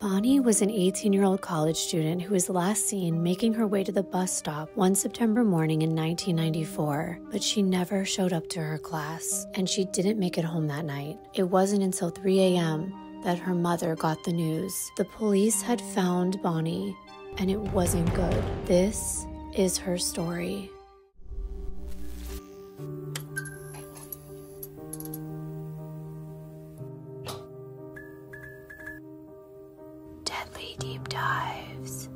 Bonnie was an 18-year-old college student who was last seen making her way to the bus stop one September morning in 1994, but she never showed up to her class, and she didn't make it home that night. It wasn't until 3 a.m. that her mother got the news. The police had found Bonnie, and it wasn't good. This is her story. Deep dives.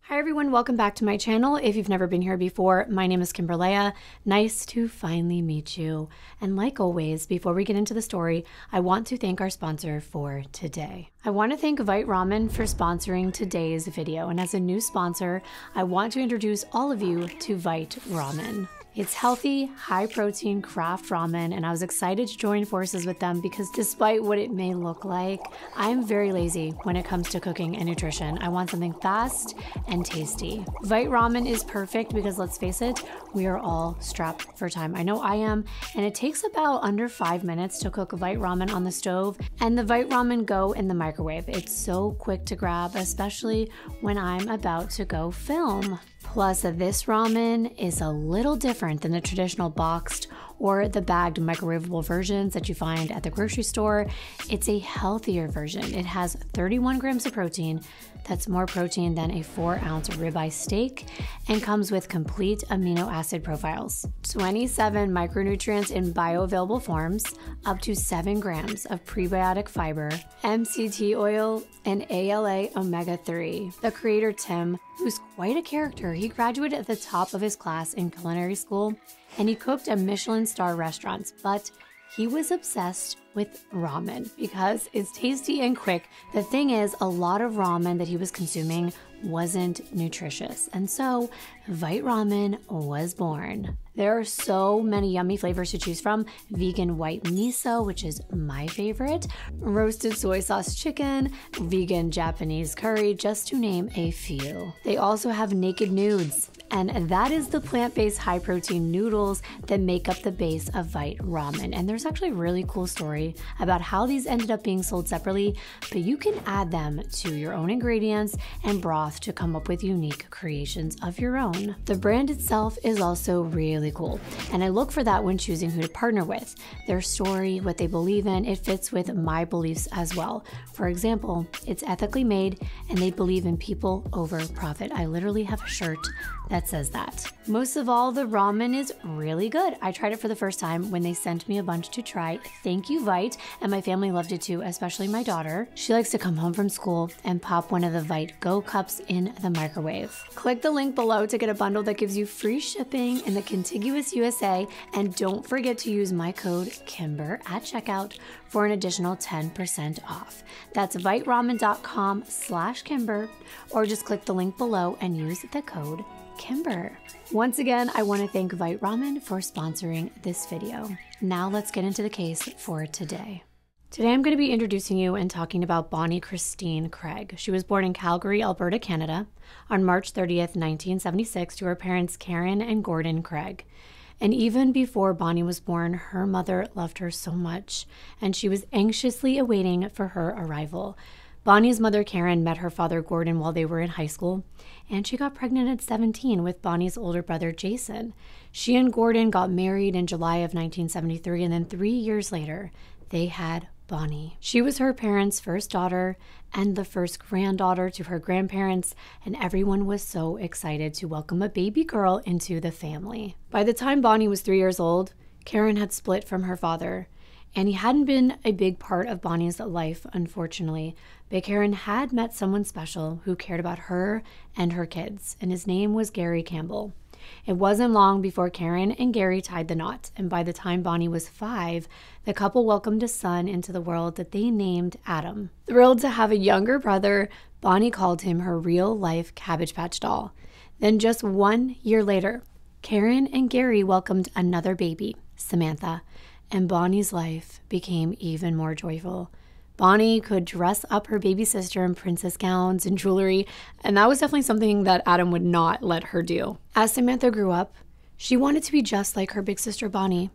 Hi everyone, welcome back to my channel. If you've never been here before, my name is Kimbyrleigha. Nice to finally meet you. And like always, before we get into the story, I want to thank our sponsor for today. I want to thank Vite Ramen for sponsoring today's video. And as a new sponsor, I want to introduce all of you to Vite Ramen. It's healthy, high-protein craft ramen, and I was excited to join forces with them because despite what it may look like, I'm very lazy when it comes to cooking and nutrition. I want something fast and tasty. Vite Ramen is perfect because, let's face it, we are all strapped for time. I know I am, and it takes about under 5 minutes to cook Vite Ramen on the stove, and the Vite Ramen go in the microwave. It's so quick to grab, especially when I'm about to go film. Plus, this ramen is a little different than the traditional boxed or the bagged microwavable versions that you find at the grocery store. It's a healthier version. It has 31 grams of protein. That's more protein than a 4-ounce ribeye steak and comes with complete amino acid profiles, 27 micronutrients in bioavailable forms, up to 7 grams of prebiotic fiber, MCT oil, and ALA omega-3. The creator, Tim, who's quite a character, he graduated at the top of his class in culinary school and he cooked at Michelin star restaurants, but he was obsessed with ramen because it's tasty and quick. The thing is, a lot of ramen that he was consuming wasn't nutritious, and so Vite Ramen was born. There are so many yummy flavors to choose from. Vegan white miso, which is my favorite, roasted soy sauce chicken, vegan Japanese curry, just to name a few. They also have naked nudes, and that is the plant-based high-protein noodles that make up the base of Vite Ramen. And there's actually a really cool story about how these ended up being sold separately, but you can add them to your own ingredients and broth to come up with unique creations of your own. The brand itself is also really cool, and I look for that when choosing who to partner with. Their story, what they believe in, it fits with my beliefs as well. For example, it's ethically made and they believe in people over profit. I literally have a shirt that says that. Most of all, the ramen is really good. I tried it for the first time when they sent me a bunch to try. Thank you, Vite, and my family loved it too, especially my daughter. She likes to come home from school and pop one of the Vite Go cups in the microwave. Click the link below to get a bundle that gives you free shipping in the contiguous USA, and don't forget to use my code KIMBER at checkout for an additional 10% off. That's viteramen.com/Kimber, or just click the link below and use the code Kimber. Once again, I want to thank Vite Ramen for sponsoring this video. Now let's get into the case for today. Today I'm going to be introducing you and talking about Bonnie Christine Craig. She was born in Calgary, Alberta, Canada on March 30th, 1976 to her parents Karen and Gordon Craig. And even before Bonnie was born, her mother loved her so much, and she was anxiously awaiting for her arrival. Bonnie's mother, Karen, met her father, Gordon, while they were in high school, and she got pregnant at 17 with Bonnie's older brother, Jason. She and Gordon got married in July of 1973, and then 3 years later, they had Bonnie. She was her parents' first daughter and the first granddaughter to her grandparents, and everyone was so excited to welcome a baby girl into the family. By the time Bonnie was 3 years old, Karen had split from her father, and he hadn't been a big part of Bonnie's life, unfortunately, but Karen had met someone special who cared about her and her kids, and his name was Gary Campbell. It wasn't long before Karen and Gary tied the knot, and by the time Bonnie was 5, the couple welcomed a son into the world that they named Adam. Thrilled to have a younger brother, Bonnie called him her real-life Cabbage Patch doll. Then just 1 year later, Karen and Gary welcomed another baby, Samantha, and Bonnie's life became even more joyful. Bonnie could dress up her baby sister in princess gowns and jewelry, and that was definitely something that Adam would not let her do. As Samantha grew up, she wanted to be just like her big sister Bonnie,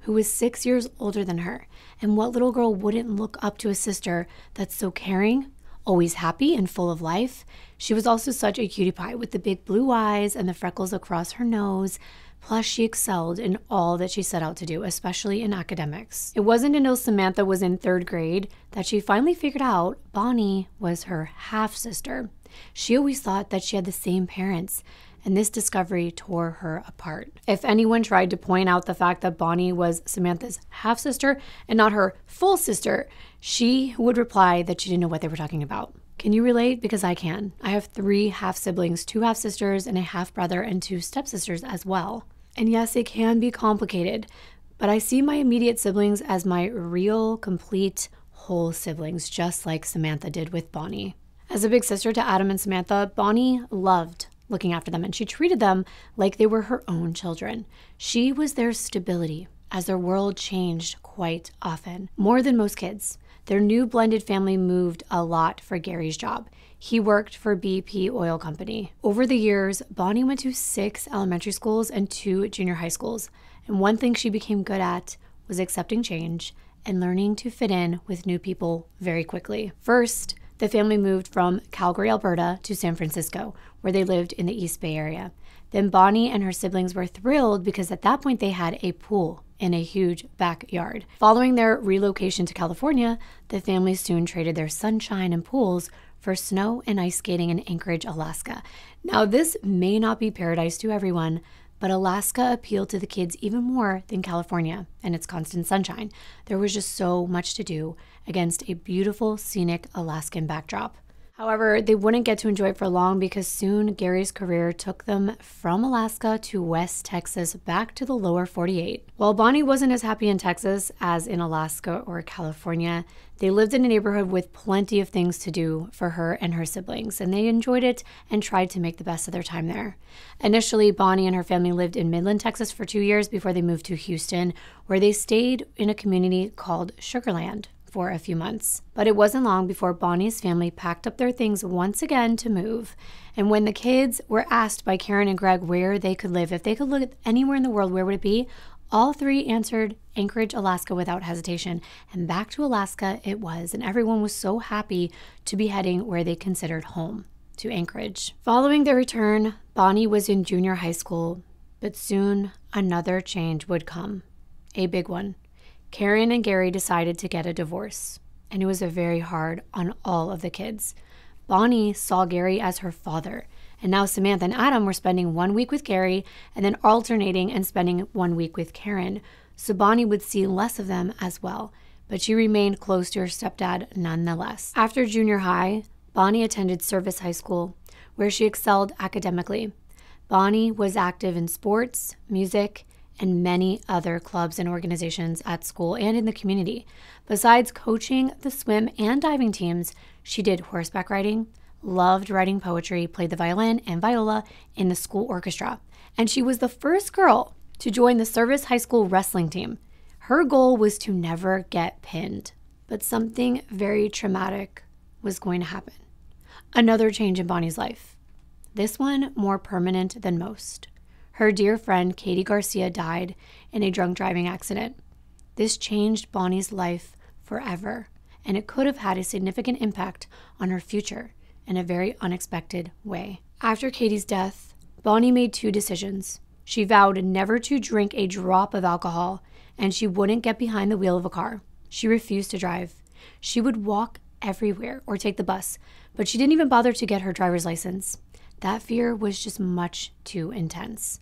who was 6 years older than her. And what little girl wouldn't look up to a sister that's so caring, always happy and full of life? She was also such a cutie pie with the big blue eyes and the freckles across her nose. Plus, she excelled in all that she set out to do, especially in academics. It wasn't until Samantha was in 3rd grade that she finally figured out Bonnie was her half-sister. She always thought that she had the same parents, and this discovery tore her apart. If anyone tried to point out the fact that Bonnie was Samantha's half-sister and not her full sister, she would reply that she didn't know what they were talking about. Can you relate? Because I can. I have 3 half-siblings, 2 half-sisters, and a half-brother, and 2 stepsisters as well. And yes, it can be complicated, but I see my immediate siblings as my real, complete, whole siblings, just like Samantha did with Bonnie. As a big sister to Adam and Samantha, Bonnie loved looking after them, and she treated them like they were her own children. She was their stability as their world changed quite often, more than most kids. Their new blended family moved a lot for Gary's job. He worked for BP Oil Company. Over the years, Bonnie went to 6 elementary schools and 2 junior high schools. And one thing she became good at was accepting change and learning to fit in with new people very quickly. First, the family moved from Calgary, Alberta to San Francisco, where they lived in the East Bay area. Then Bonnie and her siblings were thrilled because at that point they had a pool in a huge backyard. Following their relocation to California, the family soon traded their sunshine and pools for snow and ice skating in Anchorage, Alaska. Now, this may not be paradise to everyone, but Alaska appealed to the kids even more than California and its constant sunshine. There was just so much to do against a beautiful, scenic Alaskan backdrop. However, they wouldn't get to enjoy it for long because soon Gary's career took them from Alaska to West Texas back to the lower 48. While Bonnie wasn't as happy in Texas as in Alaska or California, they lived in a neighborhood with plenty of things to do for her and her siblings, and they enjoyed it and tried to make the best of their time there. Initially, Bonnie and her family lived in Midland, Texas for 2 years before they moved to Houston, where they stayed in a community called Sugarland for a few months. But it wasn't long before Bonnie's family packed up their things once again to move. And when the kids were asked by Karen and Greg where they could live, if they could live anywhere in the world, where would it be? All 3 answered Anchorage, Alaska without hesitation. And back to Alaska it was. And everyone was so happy to be heading where they considered home, to Anchorage. Following their return, Bonnie was in junior high school, but soon another change would come. A big one. Karen and Gary decided to get a divorce, and it was very hard on all of the kids. Bonnie saw Gary as her father, and now Samantha and Adam were spending 1 week with Gary and then alternating and spending 1 week with Karen, so Bonnie would see less of them as well, but she remained close to her stepdad nonetheless. After junior high, Bonnie attended Service High School, where she excelled academically. Bonnie was active in sports, music, and many other clubs and organizations at school and in the community. Besides coaching the swim and diving teams, she did horseback riding, loved writing poetry, played the violin and viola in the school orchestra, and she was the first girl to join the Service High School wrestling team. Her goal was to never get pinned, but something very traumatic was going to happen. Another change in Bonnie's life, this one more permanent than most. Her dear friend, Katie Garcia, died in a drunk driving accident. This changed Bonnie's life forever, and it could have had a significant impact on her future in a very unexpected way. After Katie's death, Bonnie made 2 decisions. She vowed never to drink a drop of alcohol, and she wouldn't get behind the wheel of a car. She refused to drive. She would walk everywhere or take the bus, but she didn't even bother to get her driver's license. That fear was just much too intense.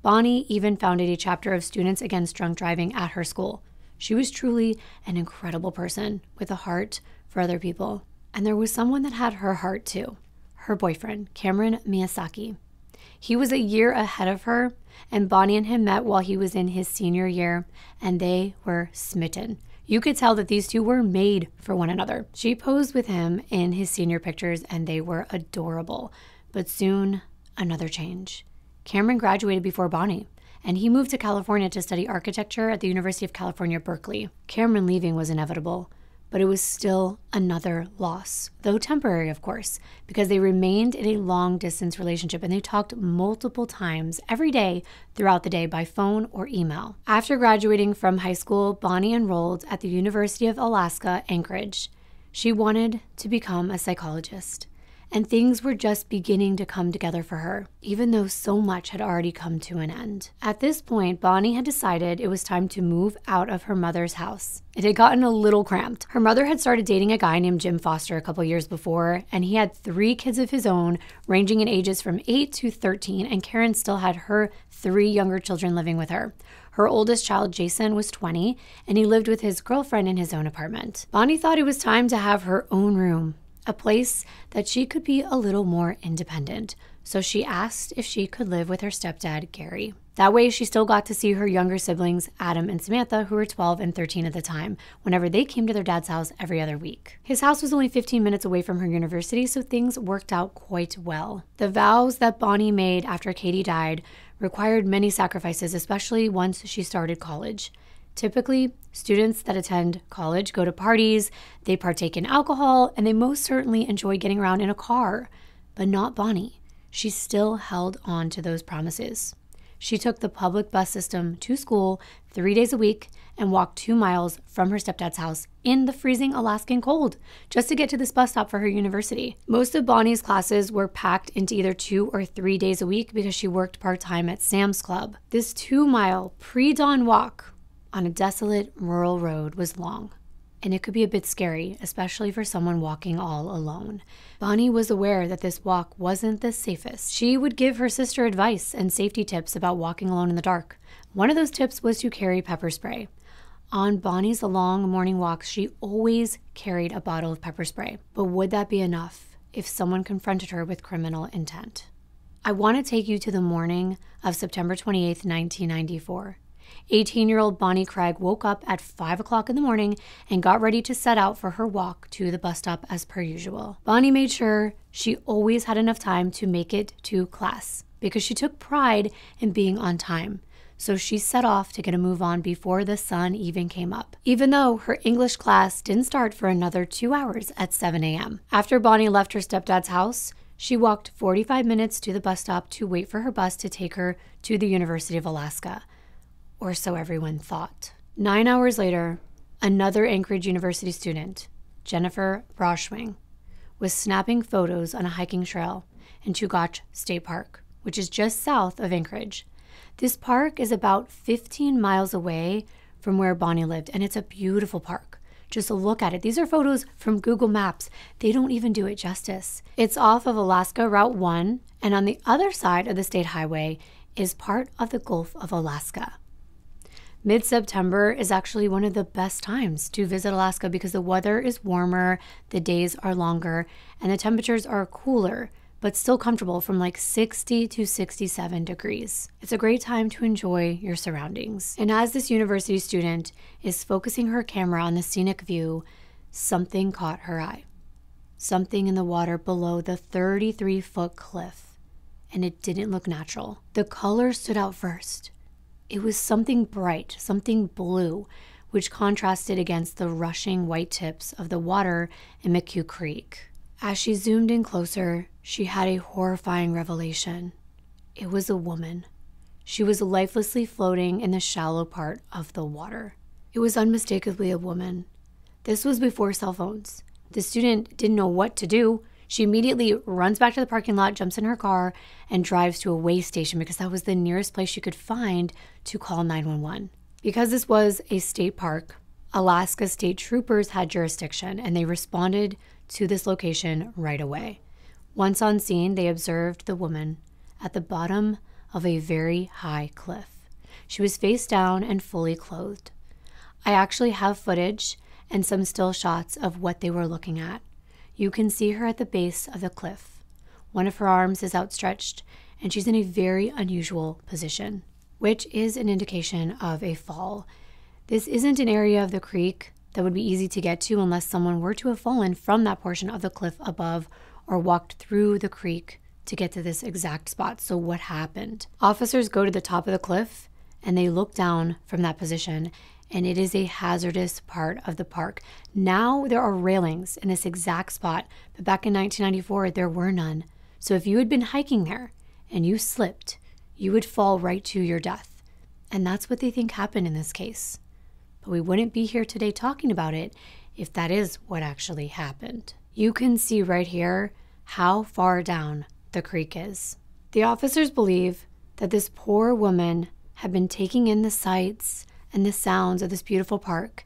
Bonnie even founded a chapter of Students Against Drunk Driving at her school. She was truly an incredible person with a heart for other people. And there was someone that had her heart too, her boyfriend, Cameron Miyazaki. He was a year ahead of her, and Bonnie and him met while he was in his senior year, and they were smitten. You could tell that these 2 were made for one another. She posed with him in his senior pictures, and they were adorable. But soon, another change. Cameron graduated before Bonnie, and he moved to California to study architecture at the University of California, Berkeley. Cameron leaving was inevitable, but it was still another loss, though temporary, of course, because they remained in a long-distance relationship and they talked multiple times every day throughout the day by phone or email. After graduating from high school, Bonnie enrolled at the University of Alaska, Anchorage. She wanted to become a psychologist, and things were just beginning to come together for her, even though so much had already come to an end. At this point, Bonnie had decided it was time to move out of her mother's house. It had gotten a little cramped. Her mother had started dating a guy named Jim Foster a couple years before, and he had 3 kids of his own, ranging in ages from 8 to 13, and Karen still had her 3 younger children living with her. Her oldest child, Jason, was 20, and he lived with his girlfriend in his own apartment. Bonnie thought it was time to have her own room, a place that she could be a little more independent. So she asked if she could live with her stepdad, Gary. That way, she still got to see her younger siblings, Adam and Samantha, who were 12 and 13 at the time, whenever they came to their dad's house every other week. His house was only 15 minutes away from her university, so things worked out quite well. The vows that Bonnie made after Katie died required many sacrifices, especially once she started college. Typically, students that attend college go to parties, they partake in alcohol, and they most certainly enjoy getting around in a car. But not Bonnie. She still held on to those promises. She took the public bus system to school 3 days a week and walked 2 miles from her stepdad's house in the freezing Alaskan cold just to get to this bus stop for her university. Most of Bonnie's classes were packed into either 2 or 3 days a week because she worked part-time at Sam's Club. This 2-mile pre-dawn walk on a desolate rural road was long, and it could be a bit scary, especially for someone walking all alone. Bonnie was aware that this walk wasn't the safest. She would give her sister advice and safety tips about walking alone in the dark. One of those tips was to carry pepper spray. On Bonnie's long morning walks, she always carried a bottle of pepper spray. But would that be enough if someone confronted her with criminal intent? I want to take you to the morning of September 28th, 1994. 18-year-old Bonnie Craig woke up at 5 o'clock in the morning and got ready to set out for her walk to the bus stop as per usual. Bonnie made sure she always had enough time to make it to class because she took pride in being on time. So she set off to get a move on before the sun even came up, even though her English class didn't start for another 2 hours at 7 a.m. After Bonnie left her stepdad's house, she walked 45 minutes to the bus stop to wait for her bus to take her to the University of Alaska. Or so everyone thought. 9 hours later, another Anchorage University student, Jennifer Broshwing, was snapping photos on a hiking trail in Chugach State Park, which is just south of Anchorage. This park is about 15 miles away from where Bonnie lived, and it's a beautiful park. Just look at it. These are photos from Google Maps. They don't even do it justice. It's off of Alaska Route 1, and on the other side of the state highway is part of the Gulf of Alaska. Mid-September is actually one of the best times to visit Alaska because the weather is warmer, the days are longer, and the temperatures are cooler, but still comfortable from like 60 to 67 degrees. It's a great time to enjoy your surroundings. And as this university student is focusing her camera on the scenic view, something caught her eye. Something in the water below the 33-foot cliff, and it didn't look natural. The color stood out first. It was something bright, something blue, which contrasted against the rushing white tips of the water in McHugh Creek. As she zoomed in closer, she had a horrifying revelation. It was a woman. She was lifelessly floating in the shallow part of the water. It was unmistakably a woman. This was before cell phones. The student didn't know what to do. She immediately runs back to the parking lot, jumps in her car, and drives to a way station because that was the nearest place she could find to call 911. Because this was a state park, Alaska state troopers had jurisdiction, and they responded to this location right away. Once on scene, they observed the woman at the bottom of a very high cliff. She was face down and fully clothed. I actually have footage and some still shots of what they were looking at. You can see her at the base of the cliff. One of her arms is outstretched, and she's in a very unusual position, which is an indication of a fall. This isn't an area of the creek that would be easy to get to unless someone were to have fallen from that portion of the cliff above or walked through the creek to get to this exact spot. So what happened? Officers go to the top of the cliff, and they look down from that position, and it is a hazardous part of the park. Now there are railings in this exact spot, but back in 1994, there were none. So if you had been hiking there and you slipped, you would fall right to your death. And that's what they think happened in this case. But we wouldn't be here today talking about it if that is what actually happened. You can see right here how far down the creek is. The officers believe that this poor woman had been taking in the sights and the sounds of this beautiful park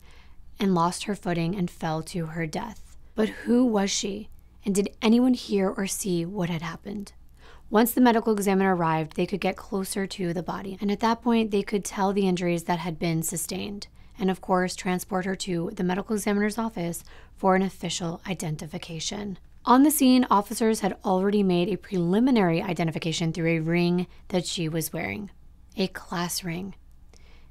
and lost her footing and fell to her death. But who was she? And did anyone hear or see what had happened? Once the medical examiner arrived, they could get closer to the body. And at that point, they could tell the injuries that had been sustained. And of course, transport her to the medical examiner's office for an official identification. On the scene, officers had already made a preliminary identification through a ring that she was wearing, a class ring.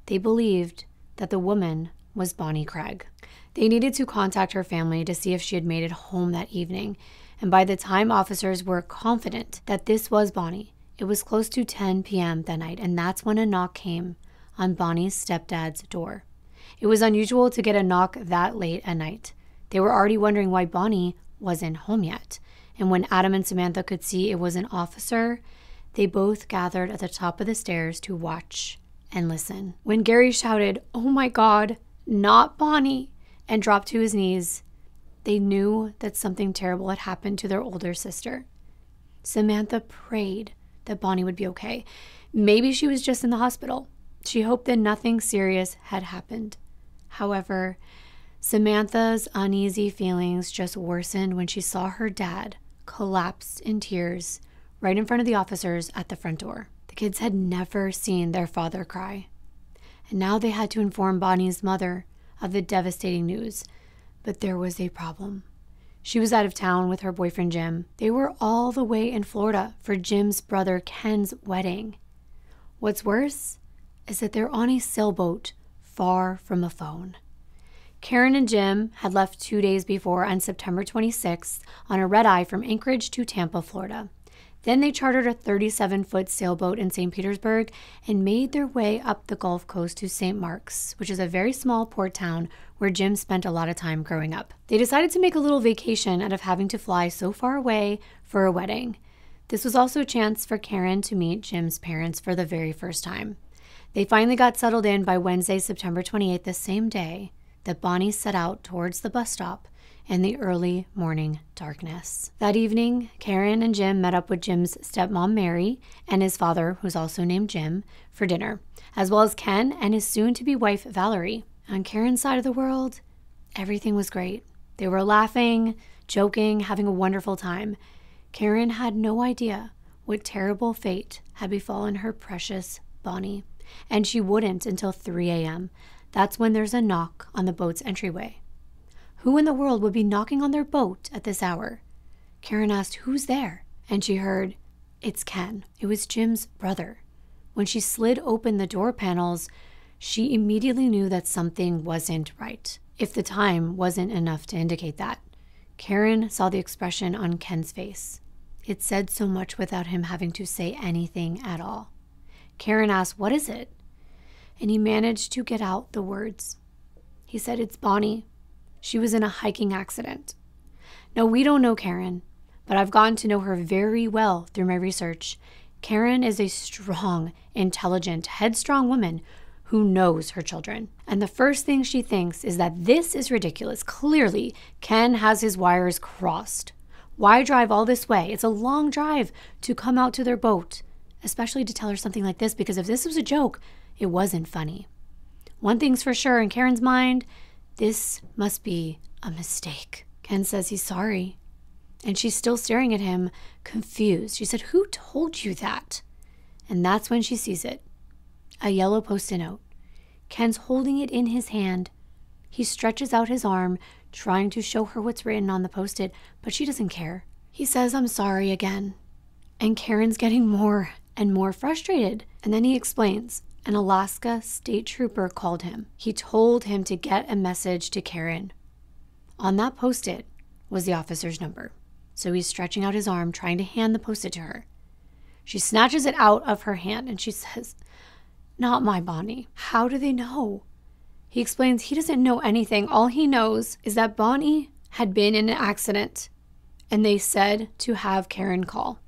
They believed that the woman was Bonnie Craig. They needed to contact her family to see if she had made it home that evening. And by the time officers were confident that this was Bonnie, it was close to 10 p.m. that night, and that's when a knock came on Bonnie's stepdad's door. It was unusual to get a knock that late at night. They were already wondering why Bonnie wasn't home yet. And when Adam and Samantha could see it was an officer, they both gathered at the top of the stairs to watch and listen. When Gary shouted, "Oh my God, not Bonnie," and dropped to his knees, they knew that something terrible had happened to their older sister. Samantha prayed that Bonnie would be okay. Maybe she was just in the hospital. She hoped that nothing serious had happened. However, Samantha's uneasy feelings just worsened when she saw her dad collapse in tears right in front of the officers at the front door. The kids had never seen their father cry. And now they had to inform Bonnie's mother of the devastating news. But there was a problem. She was out of town with her boyfriend, Jim. They were all the way in Florida for Jim's brother, Ken's wedding. What's worse is that they're on a sailboat far from a phone. Karen and Jim had left 2 days before on September 26th on a red-eye from Anchorage to Tampa, Florida. Then they chartered a 37-foot sailboat in St. Petersburg and made their way up the Gulf Coast to St. Mark's, which is a very small port town where Jim spent a lot of time growing up. They decided to make a little vacation out of having to fly so far away for a wedding. This was also a chance for Karen to meet Jim's parents for the very first time. They finally got settled in by Wednesday, September 28th, the same day that Bonnie set out towards the bus stop in the early morning darkness. That evening, Karen and Jim met up with Jim's stepmom, Mary, and his father, who's also named Jim, for dinner, as well as Ken and his soon-to-be wife, Valerie. On Karen's side of the world, everything was great. They were laughing, joking, having a wonderful time. Karen had no idea what terrible fate had befallen her precious Bonnie, and she wouldn't until 3 a.m. That's when there's a knock on the boat's entryway. Who in the world would be knocking on their boat at this hour? Karen asked, "Who's there?" And she heard, "It's Ken." It was Jim's brother. When she slid open the door panels, she immediately knew that something wasn't right. If the time wasn't enough to indicate that, Karen saw the expression on Ken's face. It said so much without him having to say anything at all. Karen asked, "What is it?" And he managed to get out the words. He said, "It's Bonnie. She was in a hiking accident." Now, we don't know Karen, but I've gotten to know her very well through my research. Karen is a strong, intelligent, headstrong woman who knows her children. And the first thing she thinks is that this is ridiculous. Clearly, Ken has his wires crossed. Why drive all this way? It's a long drive to come out to their boat, especially to tell her something like this, because if this was a joke, it wasn't funny. One thing's for sure, in Karen's mind, this must be a mistake. Ken says he's sorry. And she's still staring at him, confused. She said, "Who told you that?" And that's when she sees it. A yellow Post-it note. Ken's holding it in his hand. He stretches out his arm, trying to show her what's written on the Post-it, but she doesn't care. He says, "I'm sorry" again. And Karen's getting more and more frustrated. And then he explains. An Alaska state trooper called him. He told him to get a message to Karen. On that Post-it was the officer's number. So he's stretching out his arm, trying to hand the Post-it to her. She snatches it out of her hand and she says, "Not my Bonnie." How do they know? He explains he doesn't know anything. All he knows is that Bonnie had been in an accident, and they said to have Karen call.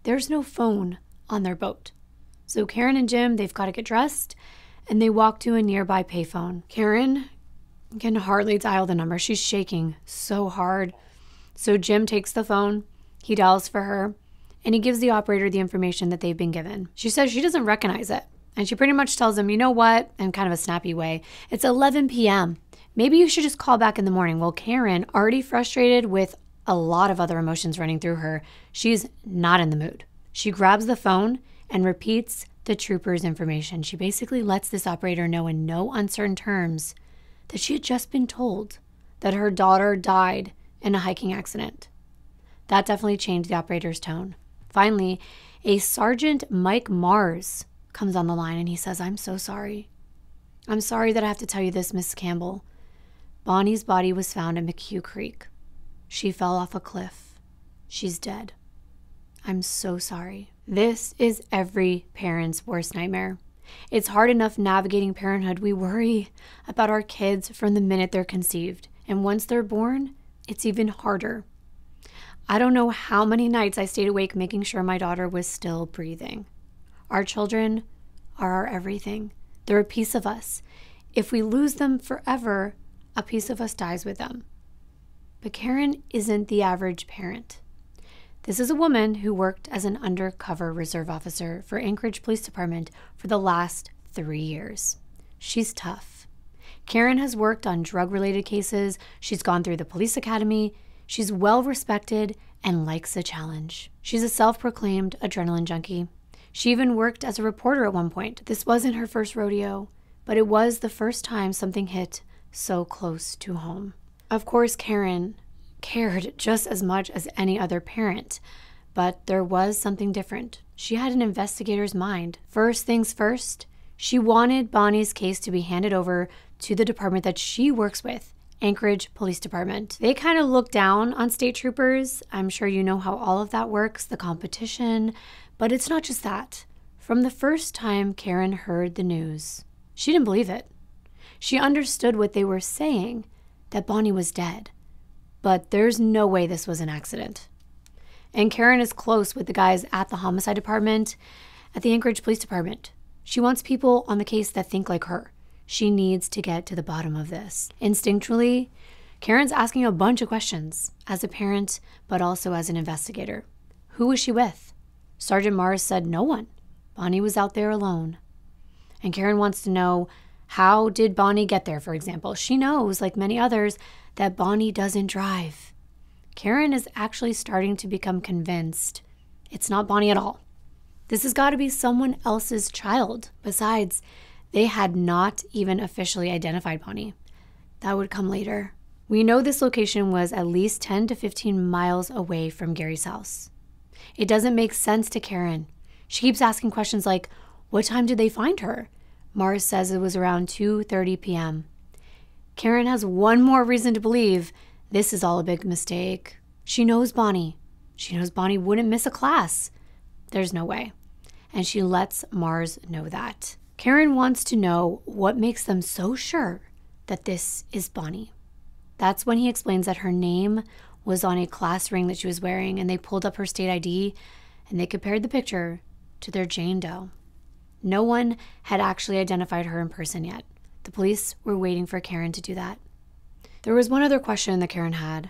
There's no phone on their boat. So Karen and Jim, they've got to get dressed, and they walk to a nearby payphone. Karen can hardly dial the number. She's shaking so hard. So Jim takes the phone, he dials for her, and he gives the operator the information that they've been given. She says she doesn't recognize it. And she pretty much tells him, you know what, in kind of a snappy way, it's 11 p.m. Maybe you should just call back in the morning. Well, Karen, already frustrated with a lot of other emotions running through her, she's not in the mood. She grabs the phone and repeats the trooper's information. She basically lets this operator know in no uncertain terms that she had just been told that her daughter died in a hiking accident. That definitely changed the operator's tone. Finally, a Sergeant Mike Mars comes on the line and he says, I'm so sorry. I'm sorry that I have to tell you this, Miss Campbell. Bonnie's body was found at McHugh Creek. She fell off a cliff. She's dead. I'm so sorry. This is every parent's worst nightmare. It's hard enough navigating parenthood. We worry about our kids from the minute they're conceived. And once they're born, it's even harder. I don't know how many nights I stayed awake making sure my daughter was still breathing. Our children are our everything. They're a piece of us. If we lose them forever, a piece of us dies with them. But Karen isn't the average parent. This is a woman who worked as an undercover reserve officer for Anchorage Police Department for the last 3 years. She's tough. Karen has worked on drug-related cases. She's gone through the police academy. She's well-respected and likes a challenge. She's a self-proclaimed adrenaline junkie. She even worked as a reporter at one point. This wasn't her first rodeo, but it was the first time something hit so close to home. Of course, Karen cared just as much as any other parent, but there was something different. She had an investigator's mind. First things first, she wanted Bonnie's case to be handed over to the department that she works with, Anchorage Police Department. They kind of look down on state troopers. I'm sure you know how all of that works, the competition. But it's not just that. From the first time Karen heard the news, she didn't believe it. She understood what they were saying, that Bonnie was dead. But there's no way this was an accident. And Karen is close with the guys at the homicide department, at the Anchorage Police Department. She wants people on the case that think like her. She needs to get to the bottom of this. Instinctually, Karen's asking a bunch of questions as a parent, but also as an investigator. Who was she with? Sergeant Mars said no one. Bonnie was out there alone. And Karen wants to know, how did Bonnie get there, for example? She knows, like many others, that Bonnie doesn't drive. Karen is actually starting to become convinced it's not Bonnie at all. This has got to be someone else's child. Besides, they had not even officially identified Bonnie. That would come later. We know this location was at least 10 to 15 miles away from Gary's house. It doesn't make sense to Karen. She keeps asking questions like, what time did they find her? Mars says it was around 2:30 p.m. Karen has one more reason to believe this is all a big mistake. She knows Bonnie. She knows Bonnie wouldn't miss a class. There's no way. And she lets Mars know that. Karen wants to know what makes them so sure that this is Bonnie. That's when he explains that her name was on a class ring that she was wearing, and they pulled up her state ID and they compared the picture to their Jane Doe. No one had actually identified her in person yet. The police were waiting for Karen to do that. There was one other question that Karen had.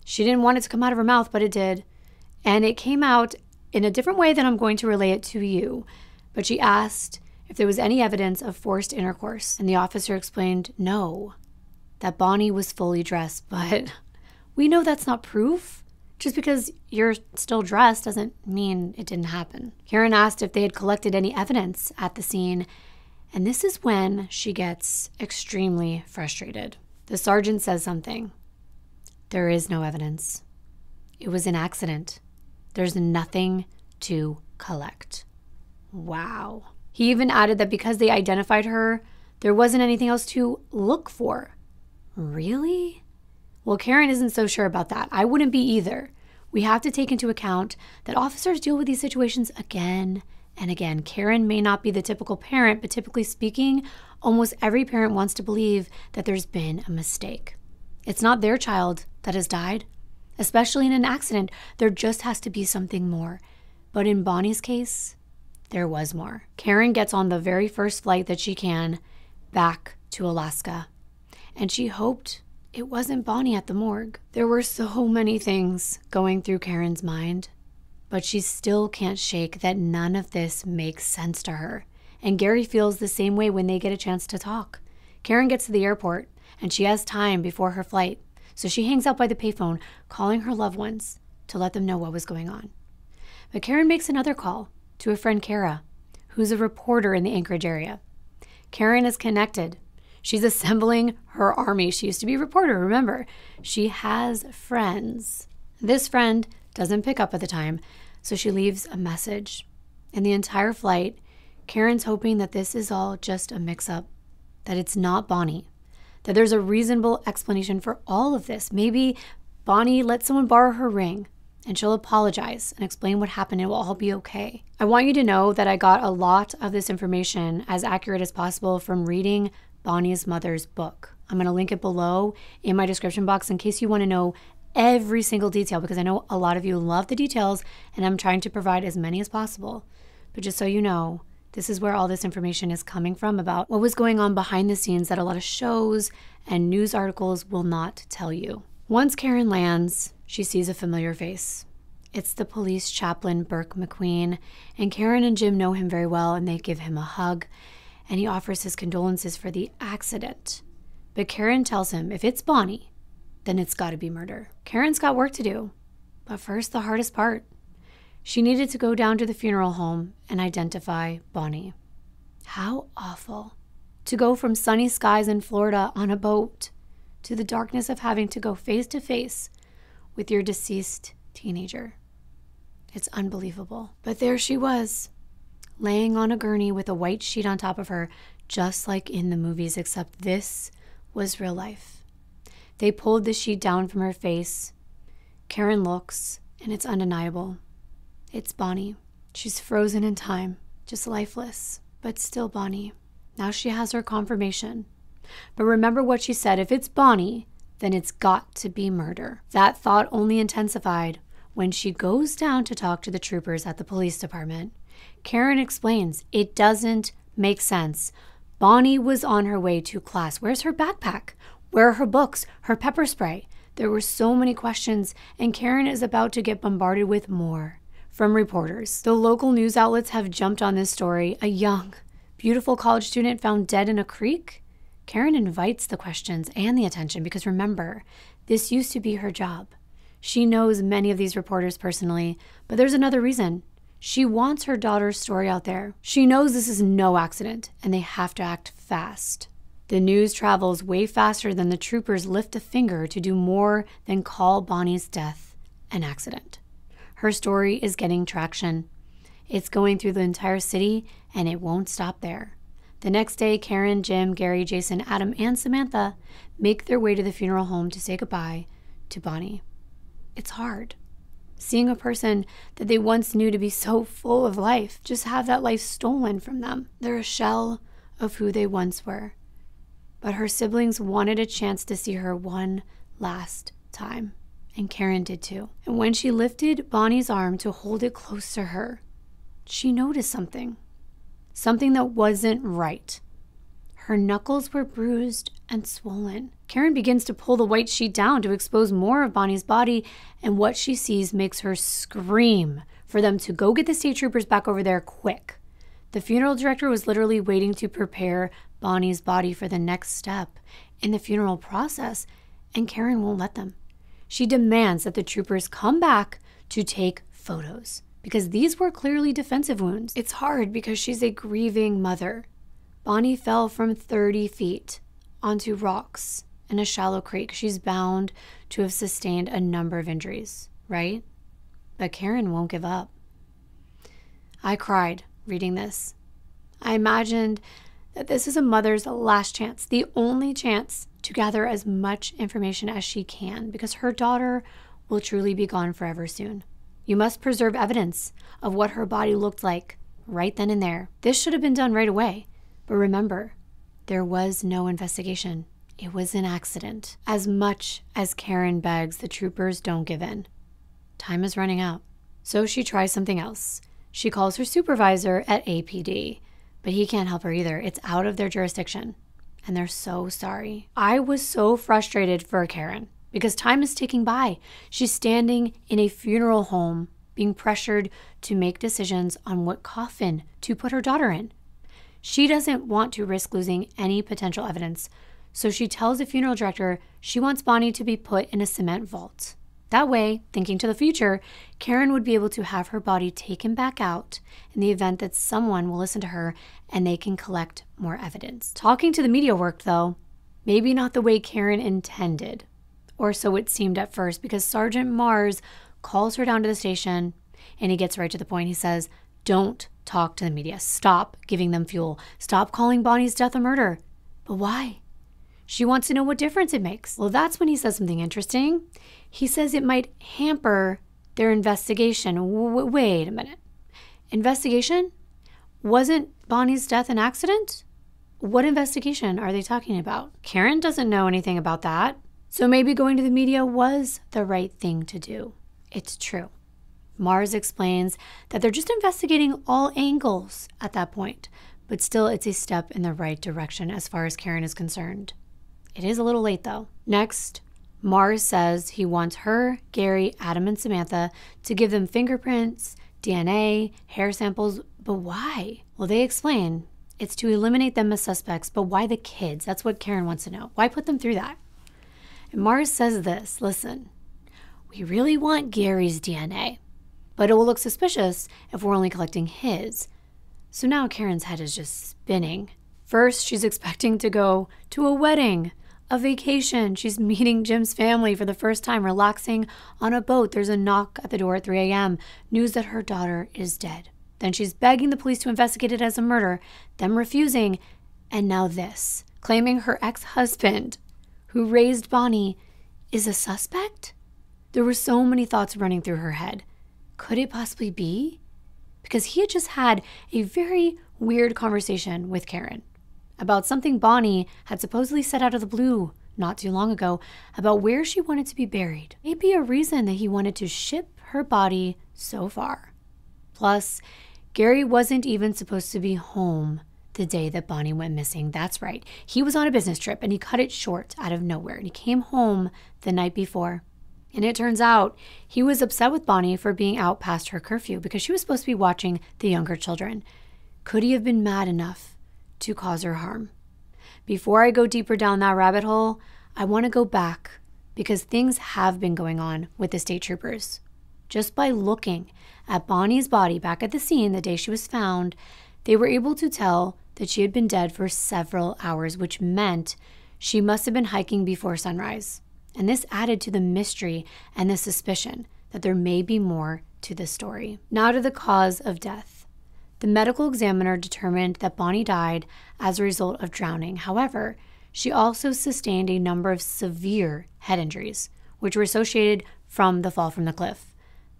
She didn't want it to come out of her mouth, but it did. And it came out in a different way than I'm going to relay it to you. But she asked if there was any evidence of forced intercourse. And the officer explained no, that Bonnie was fully dressed. But we know that's not proof. Just because you're still dressed doesn't mean it didn't happen. Karen asked if they had collected any evidence at the scene. And this is when she gets extremely frustrated. The sergeant says something. There is no evidence. It was an accident. There's nothing to collect. Wow. He even added that because they identified her, there wasn't anything else to look for. Really? Well, Karen isn't so sure about that. I wouldn't be either. We have to take into account that officers deal with these situations again and again. Karen may not be the typical parent, but typically speaking, Almost every parent wants to believe that there's been a mistake. It's not their child that has died. Especially in an accident, there just has to be something more. But in Bonnie's case, there was more. Karen gets on the very first flight that she can back to Alaska. And she hoped it wasn't Bonnie at the morgue. There were so many things going through Karen's mind, but she still can't shake that none of this makes sense to her. And Gary feels the same way when they get a chance to talk. Karen gets to the airport, and she has time before her flight, so she hangs out by the payphone, calling her loved ones to let them know what was going on. But Karen makes another call to a friend, Kara, who's a reporter in the Anchorage area. Karen is connected. She's assembling her army. She used to be a reporter, remember. She has friends. This friend doesn't pick up at the time, so she leaves a message. In the entire flight, Karen's hoping that this is all just a mix-up, that it's not Bonnie, that there's a reasonable explanation for all of this. Maybe Bonnie let someone borrow her ring, and she'll apologize and explain what happened and it will all be okay. I want you to know that I got a lot of this information as accurate as possible from reading Bonnie's mother's book. I'm going to link it below in my description box in case you want to know every single detail, because I know a lot of you love the details and I'm trying to provide as many as possible. But just so you know, this is where all this information is coming from about what was going on behind the scenes that a lot of shows and news articles will not tell you. Once Karen lands, she sees a familiar face. It's the police chaplain, Burke McQueen, and Karen and Jim know him very well, and they give him a hug, and he offers his condolences for the accident. But Karen tells him if it's Bonnie, then it's got to be murder. Karen's got work to do, but first the hardest part. She needed to go down to the funeral home and identify Bonnie. How awful to go from sunny skies in Florida on a boat to the darkness of having to go face to face with your deceased teenager. It's unbelievable. But there she was, laying on a gurney with a white sheet on top of her, just like in the movies, except this was real life. They pulled the sheet down from her face. Karen looks, and it's undeniable. It's Bonnie. She's frozen in time, just lifeless, but still Bonnie. Now she has her confirmation. But remember what she said, if it's Bonnie, then it's got to be murder. That thought only intensified when she goes down to talk to the troopers at the police department. Karen explains it doesn't make sense. Bonnie was on her way to class. Where's her backpack? Where are her books? Her pepper spray? There were so many questions, and Karen is about to get bombarded with more from reporters. The local news outlets have jumped on this story. A young, beautiful college student found dead in a creek? Karen invites the questions and the attention because remember, this used to be her job. She knows many of these reporters personally, but there's another reason. She wants her daughter's story out there. She knows this is no accident and they have to act fast. The news travels way faster than the troopers lift a finger to do more than call Bonnie's death an accident. Her story is getting traction. It's going through the entire city and it won't stop there. The next day, Karen, Jim, Gary, Jason, Adam, and Samantha make their way to the funeral home to say goodbye to Bonnie. It's hard. Seeing a person that they once knew to be so full of life just have that life stolen from them. They're a shell of who they once were. But her siblings wanted a chance to see her one last time, and Karen did too. And when she lifted Bonnie's arm to hold it close to her, she noticed something that wasn't right. Her knuckles were bruised and swollen. Karen begins to pull the white sheet down to expose more of Bonnie's body, and what she sees makes her scream for them to go get the state troopers back over there quick. The funeral director was literally waiting to prepare Bonnie's body for the next step in the funeral process, and Karen won't let them. She demands that the troopers come back to take photos because these were clearly defensive wounds. It's hard because she's a grieving mother. Bonnie fell from 30 feet onto rocks in a shallow creek. She's bound to have sustained a number of injuries, right? But Karen won't give up. I cried reading this. I imagined that this is a mother's last chance, the only chance to gather as much information as she can because her daughter will truly be gone forever soon. You must preserve evidence of what her body looked like right then and there. This should have been done right away. But remember, there was no investigation. It was an accident. As much as Karen begs, the troopers don't give in. Time is running out. So she tries something else. She calls her supervisor at APD, but he can't help her either. It's out of their jurisdiction, and they're so sorry. I was so frustrated for Karen because time is ticking by. She's standing in a funeral home, being pressured to make decisions on what coffin to put her daughter in. She doesn't want to risk losing any potential evidence, so she tells the funeral director she wants Bonnie to be put in a cement vault. That way, thinking to the future, Karen would be able to have her body taken back out in the event that someone will listen to her and they can collect more evidence. Talking to the media worked, though, maybe not the way Karen intended, or so it seemed at first, because Sergeant Mars calls her down to the station and he gets right to the point. He says, "Don't talk to the media. Stop giving them fuel. Stop calling Bonnie's death a murder." But why? She wants to know what difference it makes. Well, that's when he says something interesting. He says it might hamper their investigation. Wait a minute. Investigation? Wasn't Bonnie's death an accident? What investigation are they talking about? Karen doesn't know anything about that. So maybe going to the media was the right thing to do. It's true. Mars explains that they're just investigating all angles at that point, but still it's a step in the right direction as far as Karen is concerned. It is a little late, though. Next, Mars says he wants her, Gary, Adam, and Samantha to give them fingerprints, DNA, hair samples. But why? Well, they explain it's to eliminate them as suspects, but why the kids? That's what Karen wants to know. Why put them through that? And Mars says this, listen, we really want Gary's DNA, but it will look suspicious if we're only collecting his. So now Karen's head is just spinning. First, she's expecting to go to a wedding, a vacation. She's meeting Jim's family for the first time, relaxing on a boat. There's a knock at the door at 3 a.m., news that her daughter is dead. Then she's begging the police to investigate it as a murder, them refusing, and now this, claiming her ex-husband, who raised Bonnie, is a suspect? There were so many thoughts running through her head. Could it possibly be? Because he had just had a very weird conversation with Karen about something Bonnie had supposedly said out of the blue not too long ago about where she wanted to be buried. Maybe a reason that he wanted to ship her body so far. Plus, Gary wasn't even supposed to be home the day that Bonnie went missing. That's right. He was on a business trip and he cut it short out of nowhere. And he came home the night before. And it turns out he was upset with Bonnie for being out past her curfew because she was supposed to be watching the younger children. Could he have been mad enough to cause her harm? Before I go deeper down that rabbit hole, I want to go back because things have been going on with the state troopers. Just by looking at Bonnie's body back at the scene the day she was found, they were able to tell that she had been dead for several hours, which meant she must have been hiking before sunrise. And this added to the mystery and the suspicion that there may be more to this story. Now to the cause of death. The medical examiner determined that Bonnie died as a result of drowning. However, she also sustained a number of severe head injuries, which were associated from the fall from the cliff.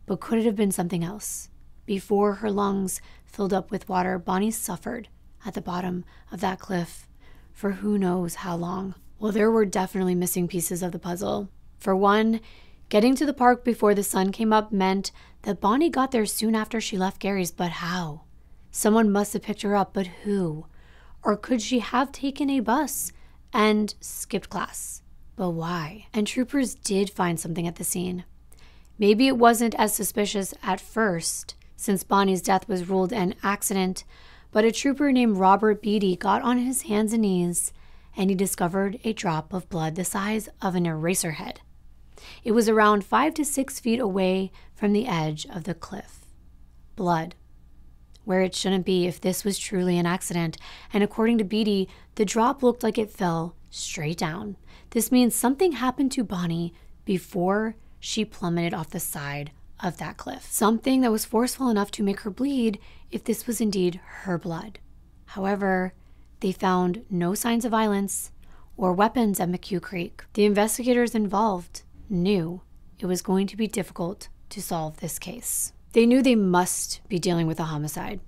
But could it have been something else? Before her lungs filled up with water, Bonnie suffered at the bottom of that cliff for who knows how long. Well, there were definitely missing pieces of the puzzle. For one, getting to the park before the sun came up meant that Bonnie got there soon after she left Gary's, but how? Someone must have picked her up, but who? Or could she have taken a bus and skipped class? But why? And troopers did find something at the scene. Maybe it wasn't as suspicious at first, since Bonnie's death was ruled an accident, but a trooper named Robert Beatty got on his hands and knees and he discovered a drop of blood the size of an eraser head. It was around 5 to 6 feet away from the edge of the cliff. Blood, where it shouldn't be if this was truly an accident, and according to Beatty, the drop looked like it fell straight down. This means something happened to Bonnie before she plummeted off the side of that cliff. Something that was forceful enough to make her bleed if this was indeed her blood. However, they found no signs of violence or weapons at McHugh Creek. The investigators involved knew it was going to be difficult to solve this case. They knew they must be dealing with a homicide,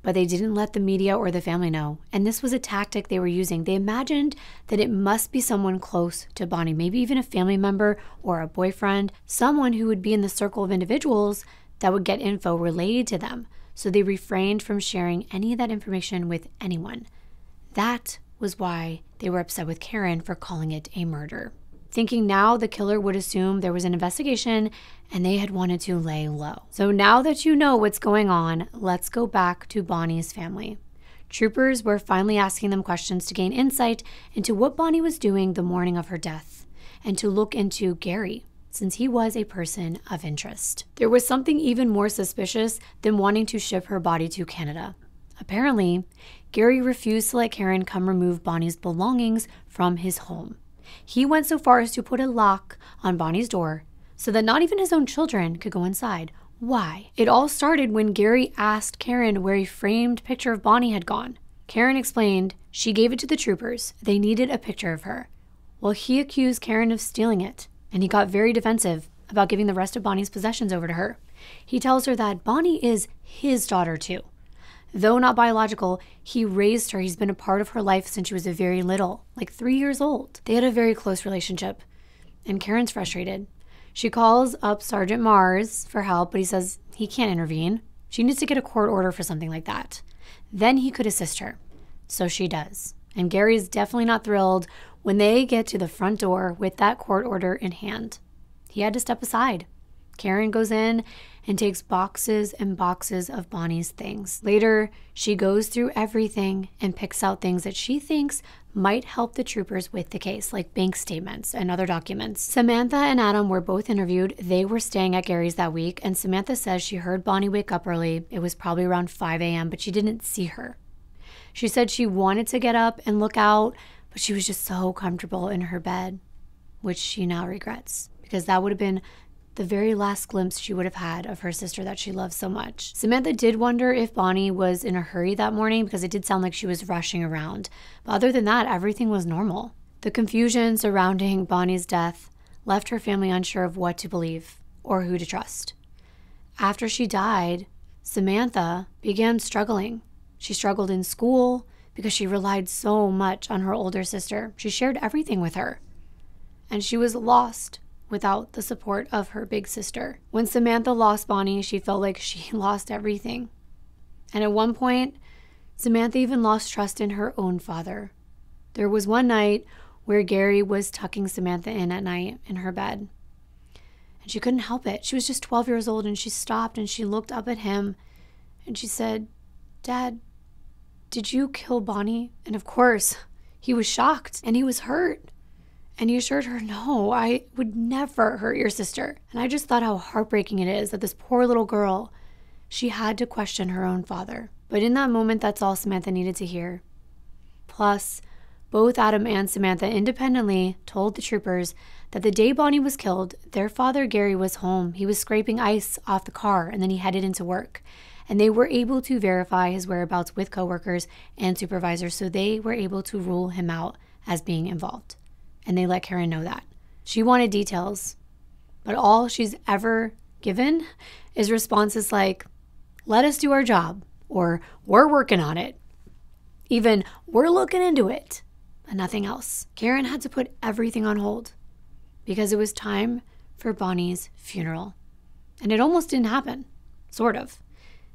but they didn't let the media or the family know. And this was a tactic they were using. They imagined that it must be someone close to Bonnie, maybe even a family member or a boyfriend, someone who would be in the circle of individuals that would get info relayed to them. So they refrained from sharing any of that information with anyone. That was why they were upset with Karen for calling it a murder, thinking now the killer would assume there was an investigation and they had wanted to lay low. So now that you know what's going on, let's go back to Bonnie's family. Troopers were finally asking them questions to gain insight into what Bonnie was doing the morning of her death and to look into Gary, since he was a person of interest. There was something even more suspicious than wanting to ship her body to Canada. Apparently, Gary refused to let Karen come remove Bonnie's belongings from his home. He went so far as to put a lock on Bonnie's door so that not even his own children could go inside. Why? It all started when Gary asked Karen where a framed picture of Bonnie had gone. Karen explained she gave it to the troopers. They needed a picture of her. Well, he accused Karen of stealing it, and he got very defensive about giving the rest of Bonnie's possessions over to her. He tells her that Bonnie is his daughter too. Though not biological, he raised her. He's been a part of her life since she was very little, like 3 years old. They had a very close relationship, and Karen's frustrated. She calls up Sergeant Mars for help, but he says he can't intervene. She needs to get a court order for something like that. Then he could assist her. So she does. And Gary's definitely not thrilled when they get to the front door with that court order in hand. He had to step aside. Karen goes in and takes boxes and boxes of Bonnie's things. Later, she goes through everything and picks out things that she thinks might help the troopers with the case, like bank statements and other documents. Samantha and Adam were both interviewed. They were staying at Gary's that week, and Samantha says she heard Bonnie wake up early. It was probably around 5 a.m., but she didn't see her. She said she wanted to get up and look out, but she was just so comfortable in her bed, which she now regrets, because that would have been the very last glimpse she would have had of her sister that she loved so much. Samantha did wonder if Bonnie was in a hurry that morning because it did sound like she was rushing around. But other than that, everything was normal. The confusion surrounding Bonnie's death left her family unsure of what to believe or who to trust. After she died, Samantha began struggling. She struggled in school because she relied so much on her older sister. She shared everything with her, and she was lost without the support of her big sister. When Samantha lost Bonnie, she felt like she lost everything. And at one point, Samantha even lost trust in her own father. There was one night where Gary was tucking Samantha in at night in her bed, and she couldn't help it. She was just 12 years old, and she stopped and she looked up at him and she said, "Dad, did you kill Bonnie?" And of course, he was shocked and he was hurt. And he assured her, "No, I would never hurt your sister." And I just thought how heartbreaking it is that this poor little girl, she had to question her own father. But in that moment, that's all Samantha needed to hear. Plus, both Adam and Samantha independently told the troopers that the day Bonnie was killed, their father, Gary, was home. He was scraping ice off the car, and then he headed into work. And they were able to verify his whereabouts with coworkers and supervisors, so they were able to rule him out as being involved. And they let Karen know that. She wanted details, but all she's ever given is responses like, "Let us do our job," or "We're working on it," even "We're looking into it," but nothing else. Karen had to put everything on hold because it was time for Bonnie's funeral. And it almost didn't happen, sort of.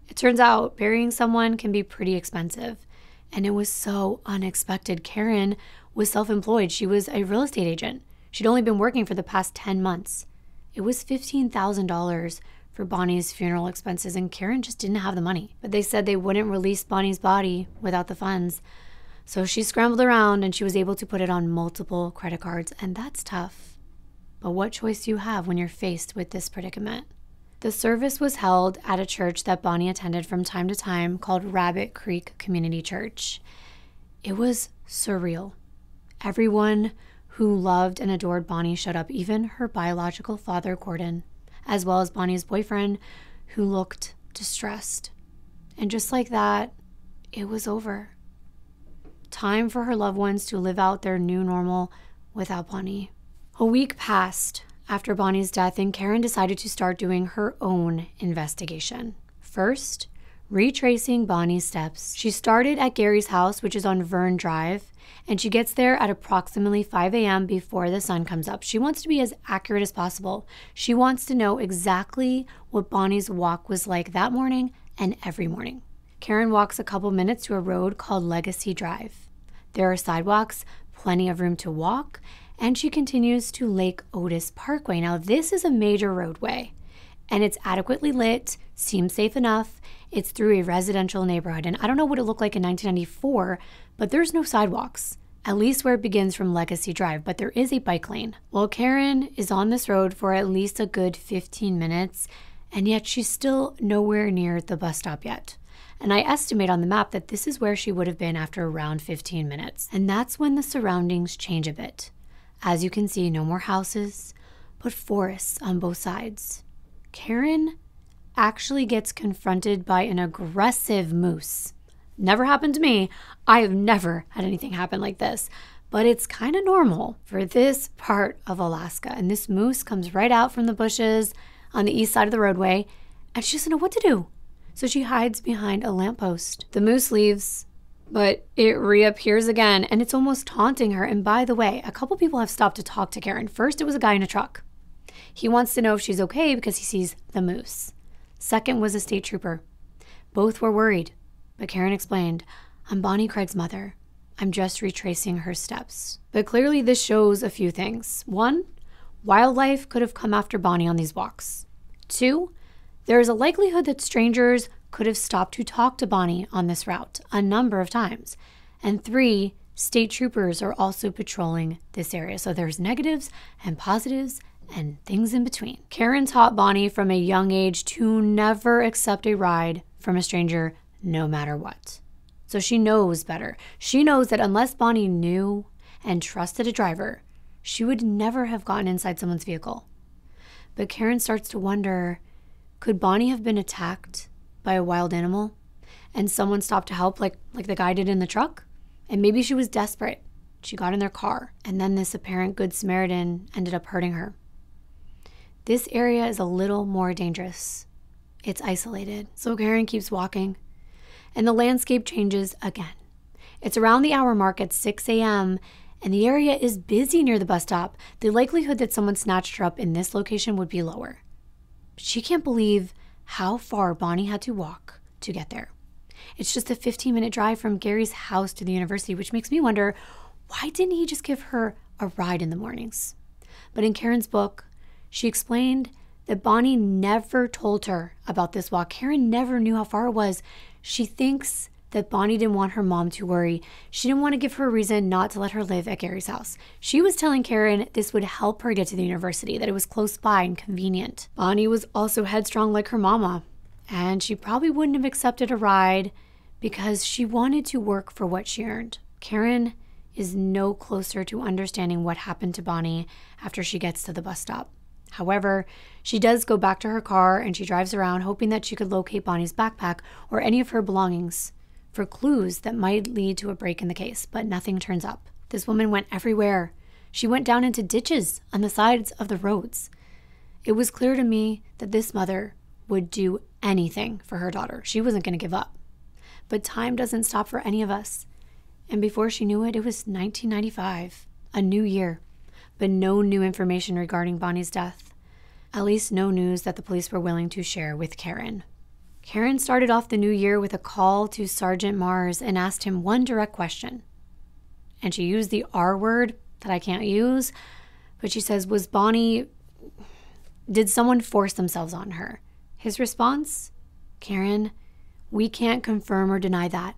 It turns out burying someone can be pretty expensive, and it was so unexpected. Karen was self-employed. She was a real estate agent. She'd only been working for the past 10 months. It was $15,000 for Bonnie's funeral expenses, and Karen just didn't have the money. But they said they wouldn't release Bonnie's body without the funds. So she scrambled around and she was able to put it on multiple credit cards, and that's tough. But what choice do you have when you're faced with this predicament? The service was held at a church that Bonnie attended from time to time called Rabbit Creek Community Church. It was surreal. Everyone who loved and adored Bonnie showed up, even her biological father, Gordon, as well as Bonnie's boyfriend, who looked distressed. And just like that, it was over. Time for her loved ones to live out their new normal without Bonnie. A week passed after Bonnie's death, and Karen decided to start doing her own investigation. First, retracing Bonnie's steps. She started at Gary's house, which is on Vern Drive, and she gets there at approximately 5 a.m. before the sun comes up. She wants to be as accurate as possible. She wants to know exactly what Bonnie's walk was like that morning and every morning. Karen walks a couple minutes to a road called Legacy Drive. There are sidewalks, plenty of room to walk, and she continues to Lake Otis Parkway. Now, this is a major roadway, and it's adequately lit, seems safe enough. It's through a residential neighborhood, and I don't know what it looked like in 1994, but there's no sidewalks, at least where it begins from Legacy Drive, but there is a bike lane. Well, Karen is on this road for at least a good 15 minutes, and yet she's still nowhere near the bus stop yet. And I estimate on the map that this is where she would have been after around 15 minutes. And that's when the surroundings change a bit. As you can see, no more houses, but forests on both sides. Karen actually gets confronted by an aggressive moose. Never happened to me. I have never had anything happen like this, but it's kind of normal for this part of Alaska. And this moose comes right out from the bushes on the east side of the roadway, and she doesn't know what to do. So she hides behind a lamppost. The moose leaves, but it reappears again, and it's almost taunting her. And by the way, a couple people have stopped to talk to Karen. First, it was a guy in a truck. He wants to know if she's okay because he sees the moose. Second was a state trooper. Both were worried, but Karen explained, "I'm Bonnie Craig's mother. I'm just retracing her steps." But clearly this shows a few things. One, wildlife could have come after Bonnie on these walks. Two, there is a likelihood that strangers could have stopped to talk to Bonnie on this route a number of times. And three, state troopers are also patrolling this area. So there's negatives and positives and things in between. Karen taught Bonnie from a young age to never accept a ride from a stranger, no matter what. So she knows better. She knows that unless Bonnie knew and trusted a driver, she would never have gotten inside someone's vehicle. But Karen starts to wonder, could Bonnie have been attacked by a wild animal and someone stopped to help like the guy did in the truck? And maybe she was desperate. She got in their car, and then this apparent good Samaritan ended up hurting her. This area is a little more dangerous. It's isolated. So Karen keeps walking, and the landscape changes again. It's around the hour mark at 6 a.m., and the area is busy near the bus stop. The likelihood that someone snatched her up in this location would be lower. She can't believe how far Bonnie had to walk to get there. It's just a 15-minute drive from Gary's house to the university, which makes me wonder, why didn't he just give her a ride in the mornings? But in Karen's book, she explained that Bonnie never told her about this walk. Karen never knew how far it was. She thinks that Bonnie didn't want her mom to worry. She didn't want to give her a reason not to let her live at Gary's house. She was telling Karen this would help her get to the university, that it was close by and convenient. Bonnie was also headstrong like her mama, and she probably wouldn't have accepted a ride because she wanted to work for what she earned. Karen is no closer to understanding what happened to Bonnie after she gets to the bus stop. However, she does go back to her car and she drives around hoping that she could locate Bonnie's backpack or any of her belongings for clues that might lead to a break in the case, but nothing turns up. This woman went everywhere. She went down into ditches on the sides of the roads. It was clear to me that this mother would do anything for her daughter. She wasn't going to give up. But time doesn't stop for any of us. And before she knew it, it was 1995, a new year, but no new information regarding Bonnie's death. At least no news that the police were willing to share with Karen. Karen started off the new year with a call to Sergeant Mars and asked him one direct question. And she used the R word that I can't use, but she says, did someone force themselves on her? His response, Karen, we can't confirm or deny that.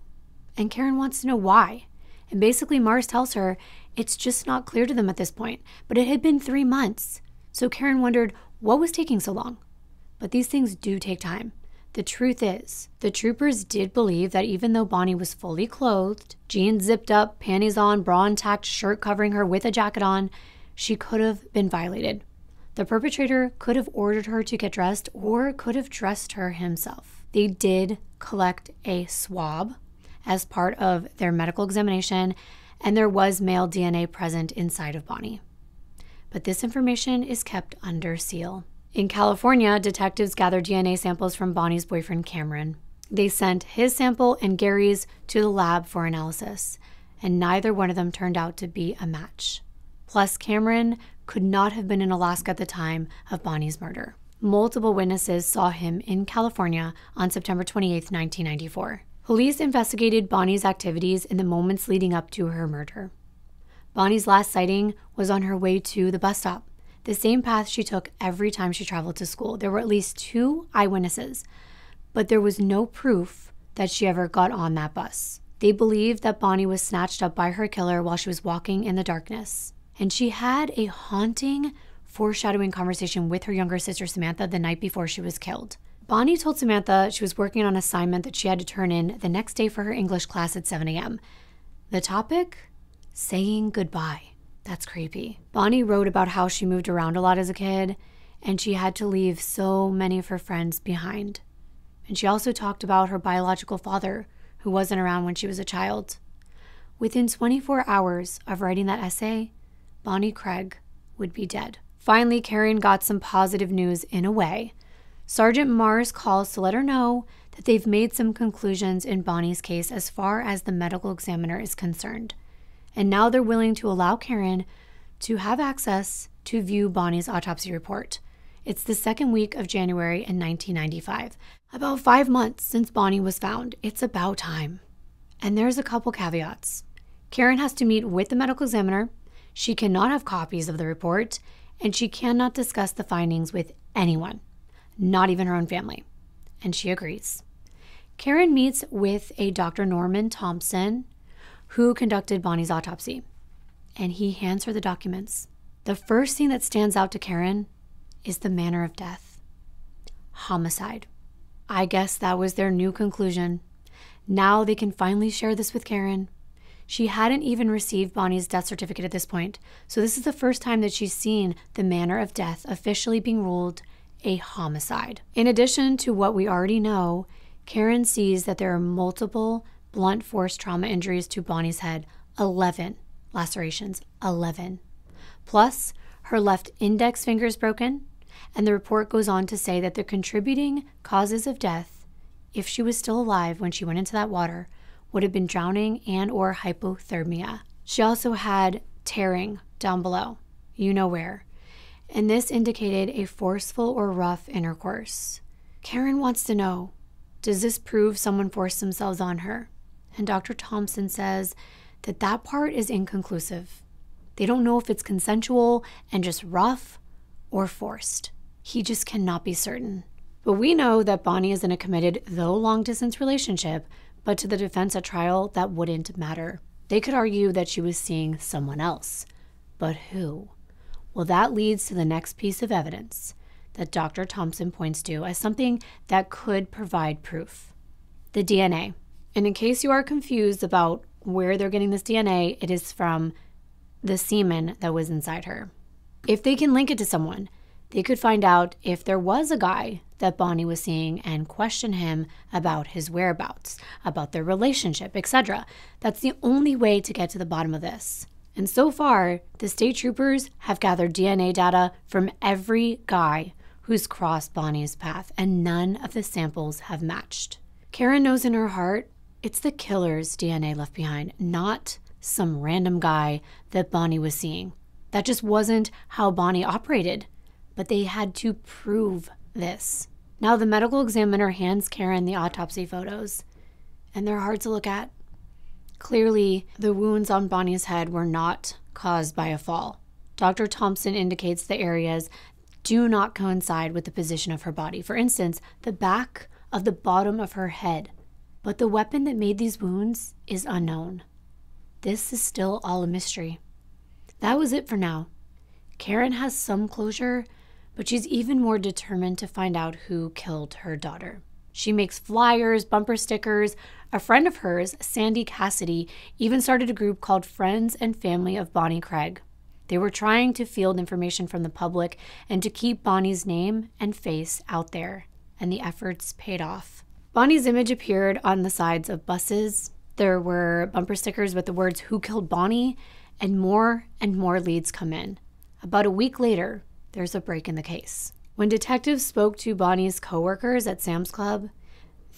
And Karen wants to know why. And basically Mars tells her it's just not clear to them at this point, but it had been 3 months. So Karen wondered what was taking so long. But these things do take time. The truth is, the troopers did believe that even though Bonnie was fully clothed, jeans zipped up, panties on, bra intact, shirt covering her with a jacket on, she could have been violated. The perpetrator could have ordered her to get dressed or could have dressed her himself. They did collect a swab as part of their medical examination, and there was male DNA present inside of Bonnie. But this information is kept under seal. In California, detectives gathered DNA samples from Bonnie's boyfriend, Cameron. They sent his sample and Gary's to the lab for analysis, and neither one of them turned out to be a match. Plus, Cameron could not have been in Alaska at the time of Bonnie's murder. Multiple witnesses saw him in California on September 28, 1994. Police investigated Bonnie's activities in the moments leading up to her murder. Bonnie's last sighting was on her way to the bus stop, the same path she took every time she traveled to school. There were at least 2 eyewitnesses, but there was no proof that she ever got on that bus. They believed that Bonnie was snatched up by her killer while she was walking in the darkness. And she had a haunting, foreshadowing conversation with her younger sister Samantha the night before she was killed. Bonnie told Samantha she was working on an assignment that she had to turn in the next day for her English class at 7 a.m. The topic? Saying goodbye. That's creepy. Bonnie wrote about how she moved around a lot as a kid, and she had to leave so many of her friends behind. And she also talked about her biological father, who wasn't around when she was a child. Within 24 hours of writing that essay, Bonnie Craig would be dead. Finally, Karen got some positive news in a way. Sergeant Mars calls to let her know that they've made some conclusions in Bonnie's case as far as the medical examiner is concerned. And now they're willing to allow Karen to have access to view Bonnie's autopsy report. It's the second week of January in 1995. About 5 months since Bonnie was found. It's about time. And there's a couple caveats. Karen has to meet with the medical examiner. She cannot have copies of the report, and she cannot discuss the findings with anyone, not even her own family. And she agrees. Karen meets with a Dr. Norman Thompson, who conducted Bonnie's autopsy, and he hands her the documents. The first thing that stands out to Karen is the manner of death. Homicide. I guess that was their new conclusion. Now they can finally share this with Karen. She hadn't even received Bonnie's death certificate at this point, so this is the first time that she's seen the manner of death officially being ruled a homicide. In addition to what we already know, Karen sees that there are multiple blunt force trauma injuries to Bonnie's head, 11 lacerations, 11. Plus, her left index finger is broken, and the report goes on to say that the contributing causes of death, if she was still alive when she went into that water, would have been drowning and or hypothermia. She also had tearing down below, you know where, and this indicated a forceful or rough intercourse. Karen wants to know, does this prove someone forced themselves on her? And Dr. Thompson says that that part is inconclusive. They don't know if it's consensual and just rough or forced. He just cannot be certain. But we know that Bonnie is in a committed, though long-distance relationship, but to the defense at trial, that wouldn't matter. They could argue that she was seeing someone else. But who? Well, that leads to the next piece of evidence that Dr. Thompson points to as something that could provide proof. The DNA. And in case you are confused about where they're getting this DNA, it is from the semen that was inside her. If they can link it to someone, they could find out if there was a guy that Bonnie was seeing and question him about his whereabouts, about their relationship, etc. That's the only way to get to the bottom of this. And so far, the state troopers have gathered DNA data from every guy who's crossed Bonnie's path, and none of the samples have matched. Karen knows in her heart it's the killer's DNA left behind, not some random guy that Bonnie was seeing. That just wasn't how Bonnie operated, but they had to prove this. Now the medical examiner hands Karen the autopsy photos, and they're hard to look at. Clearly, the wounds on Bonnie's head were not caused by a fall. Dr. Thompson indicates the areas do not coincide with the position of her body. For instance, the back of the bottom of her head. But the weapon that made these wounds is unknown. This is still all a mystery. That was it for now. Karen has some closure, but she's even more determined to find out who killed her daughter. She makes flyers, bumper stickers. A friend of hers, Sandy Cassidy, even started a group called Friends and Family of Bonnie Craig. They were trying to field information from the public and to keep Bonnie's name and face out there, and the efforts paid off. Bonnie's image appeared on the sides of buses. There were bumper stickers with the words, "Who killed Bonnie?" and more leads come in. About a week later, there's a break in the case. When detectives spoke to Bonnie's coworkers at Sam's Club,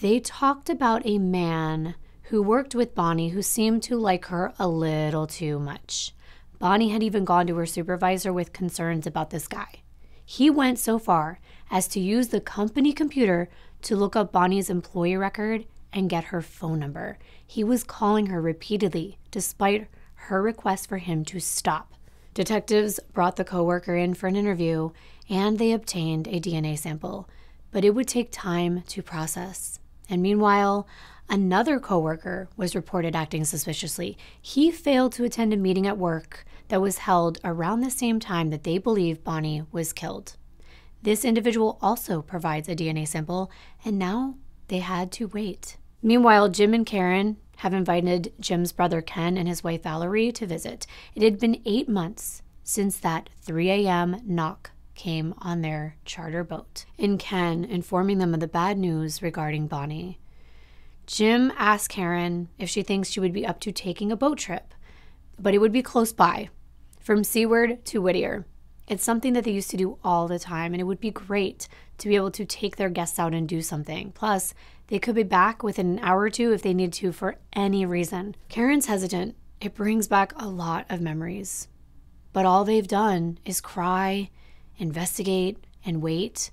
They talked about a man who worked with Bonnie who seemed to like her a little too much. Bonnie had even gone to her supervisor with concerns about this guy. He went so far as to use the company computer to look up Bonnie's employee record and get her phone number. He was calling her repeatedly, despite her request for him to stop. Detectives brought the coworker in for an interview, and they obtained a DNA sample, but it would take time to process. And meanwhile, another coworker was reported acting suspiciously. He failed to attend a meeting at work that was held around the same time that they believe Bonnie was killed. This individual also provides a DNA sample, and now they had to wait. Meanwhile, Jim and Karen have invited Jim's brother Ken and his wife Valerie to visit. It had been 8 months since that 3 a.m. knock came on their charter boat, and Ken informing them of the bad news regarding Bonnie. Jim asked Karen if she thinks she would be up to taking a boat trip, but it would be close by, from Seaward to Whittier. It's something that they used to do all the time, and it would be great to be able to take their guests out and do something. Plus, they could be back within an hour or two if they need to for any reason. Karen's hesitant. It brings back a lot of memories. But all they've done is cry, investigate, and wait,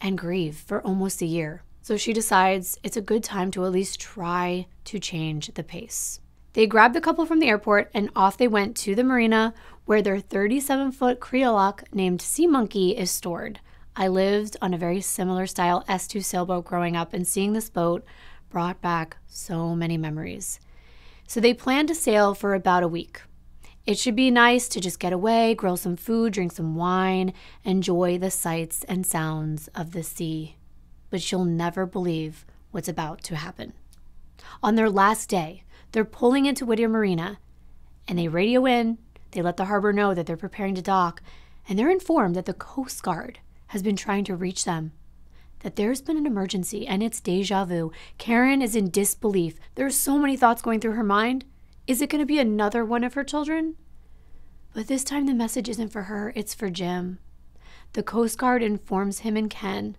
and grieve for almost a year. So she decides it's a good time to at least try to change the pace. They grabbed the couple from the airport and off they went to the marina where their 37-foot Creolock named Sea Monkey is stored. I lived on a very similar style S2 sailboat growing up, and seeing this boat brought back so many memories. So they planned to sail for about a week. It should be nice to just get away, grill some food, drink some wine, enjoy the sights and sounds of the sea. But you'll never believe what's about to happen. On their last day, they're pulling into Whittier Marina, and they radio in. They let the harbor know that they're preparing to dock, and they're informed that the Coast Guard has been trying to reach them, that there's been an emergency, and it's deja vu. Karen is in disbelief. There's so many thoughts going through her mind. Is it going to be another one of her children? But this time the message isn't for her, it's for Jim. The Coast Guard informs him and Ken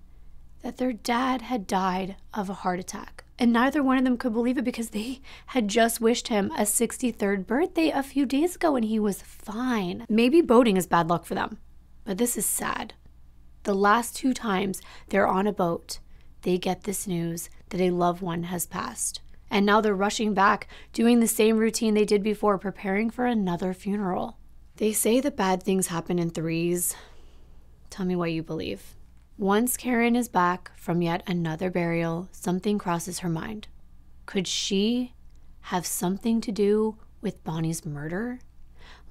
that their dad had died of a heart attack. And neither one of them could believe it because they had just wished him a 63rd birthday a few days ago and he was fine. Maybe boating is bad luck for them, but this is sad. The last 2 times they're on a boat, they get this news that a loved one has passed. And now they're rushing back, doing the same routine they did before, preparing for another funeral. They say that bad things happen in threes. Tell me what you believe. Once Karen is back from yet another burial, something crosses her mind. Could she have something to do with Bonnie's murder?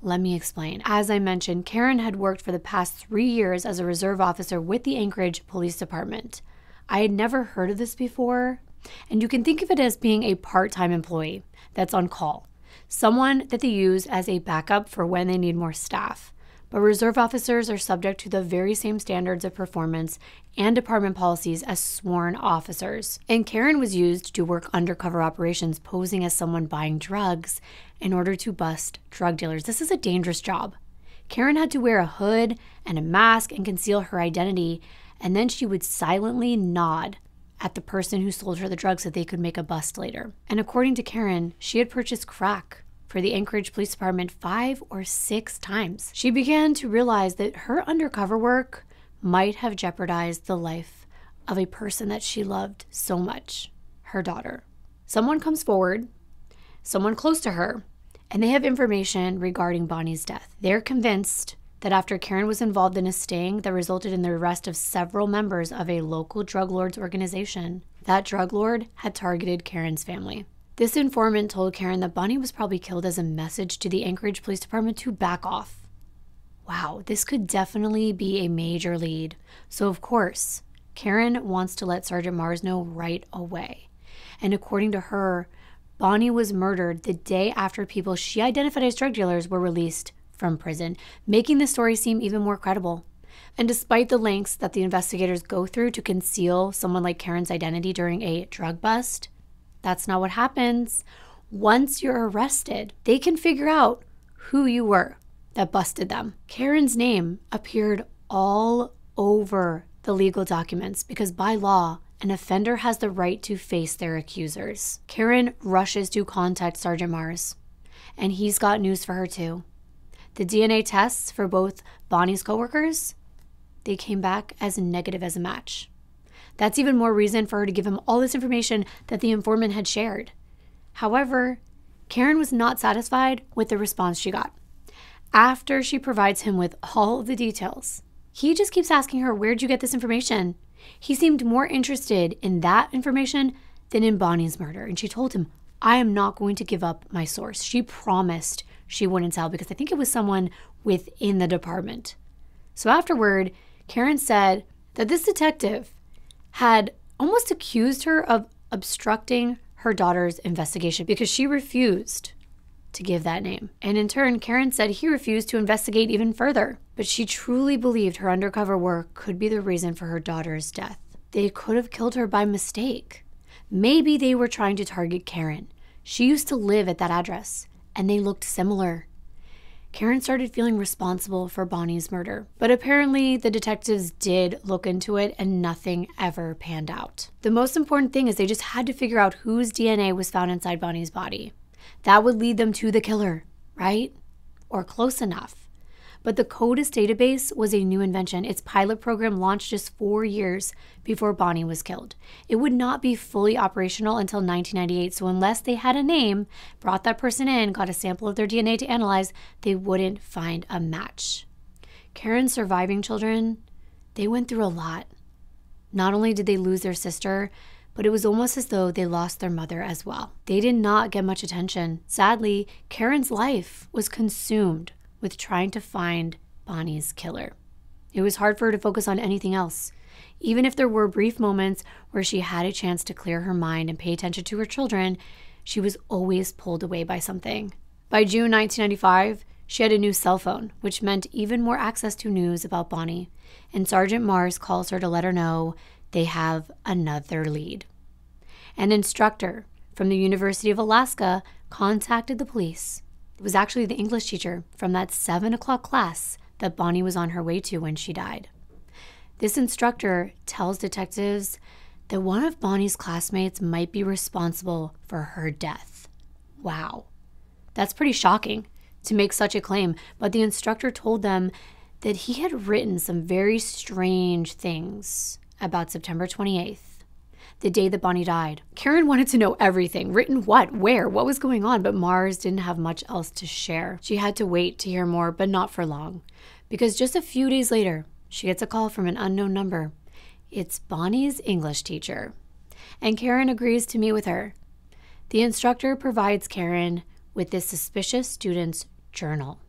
Let me explain. As I mentioned, Karen had worked for the past 3 years as a reserve officer with the Anchorage Police Department. I had never heard of this before, and you can think of it as being a part-time employee that's on call, someone that they use as a backup for when they need more staff. But reserve officers are subject to the very same standards of performance and department policies as sworn officers. And Karen was used to work undercover operations, posing as someone buying drugs in order to bust drug dealers. This is a dangerous job. Karen had to wear a hood and a mask and conceal her identity, and then she would silently nod at the person who sold her the drugs so they could make a bust later. And according to Karen, she had purchased crack for the Anchorage Police Department 5 or 6 times. She began to realize that her undercover work might have jeopardized the life of a person that she loved so much, her daughter. Someone comes forward, someone close to her, and they have information regarding Bonnie's death. They're convinced that after Karen was involved in a sting that resulted in the arrest of several members of a local drug lords organization, that drug lord had targeted Karen's family. This informant told Karen that Bonnie was probably killed as a message to the Anchorage Police Department to back off. Wow, this could definitely be a major lead. So of course, Karen wants to let Sergeant Mars know right away. And according to her, Bonnie was murdered the day after people she identified as drug dealers were released from prison, making the story seem even more credible. And despite the lengths that the investigators go through to conceal someone like Karen's identity during a drug bust, that's not what happens. Once you're arrested, they can figure out who you were that busted them. Karen's name appeared all over the legal documents because by law, An offender has the right to face their accusers. Karen rushes to contact Sergeant Mars, and he's got news for her too. The DNA tests for both Bonnie's coworkers, they came back as negative as a match. That's even more reason for her to give him all this information that the informant had shared. However, Karen was not satisfied with the response she got. After she provides him with all of the details, he just keeps asking her, where'd you get this information? He seemed more interested in that information than in Bonnie's murder. And she told him, I am not going to give up my source. She promised she wouldn't tell because I think it was someone within the department. So afterward, Karen said that this detective had almost accused her of obstructing her daughter's investigation because she refused to give that name. And in turn, Karen said he refused to investigate even further. But she truly believed her undercover work could be the reason for her daughter's death. They could have killed her by mistake. Maybe they were trying to target Karen. She used to live at that address, and they looked similar. Karen started feeling responsible for Bonnie's murder, but apparently the detectives did look into it and nothing ever panned out. The most important thing is they just had to figure out whose DNA was found inside Bonnie's body. That would lead them to the killer, right? Or close enough. But the CODIS database was a new invention. Its pilot program launched just 4 years before Bonnie was killed. It would not be fully operational until 1998, so unless they had a name, brought that person in, got a sample of their DNA to analyze, they wouldn't find a match. Karen's surviving children, they went through a lot. Not only did they lose their sister, but it was almost as though they lost their mother as well. They did not get much attention. Sadly, Karen's life was consumed with trying to find Bonnie's killer. It was hard for her to focus on anything else. Even if there were brief moments where she had a chance to clear her mind and pay attention to her children, she was always pulled away by something. By June 1995, she had a new cell phone, which meant even more access to news about Bonnie. And Sergeant Mars calls her to let her know they have another lead. An instructor from the University of Alaska contacted the police. It was actually the English teacher from that 7 o'clock class that Bonnie was on her way to when she died. This instructor tells detectives that one of Bonnie's classmates might be responsible for her death. Wow. That's pretty shocking to make such a claim, but the instructor told them that he had written some very strange things about September 28th. The day that Bonnie died. Karen wanted to know everything. Written what, where, what was going on, but Mars didn't have much else to share. She had to wait to hear more, but not for long. Because just a few days later, she gets a call from an unknown number. It's Bonnie's English teacher. And Karen agrees to meet with her. The instructor provides Karen with this suspicious student's journal.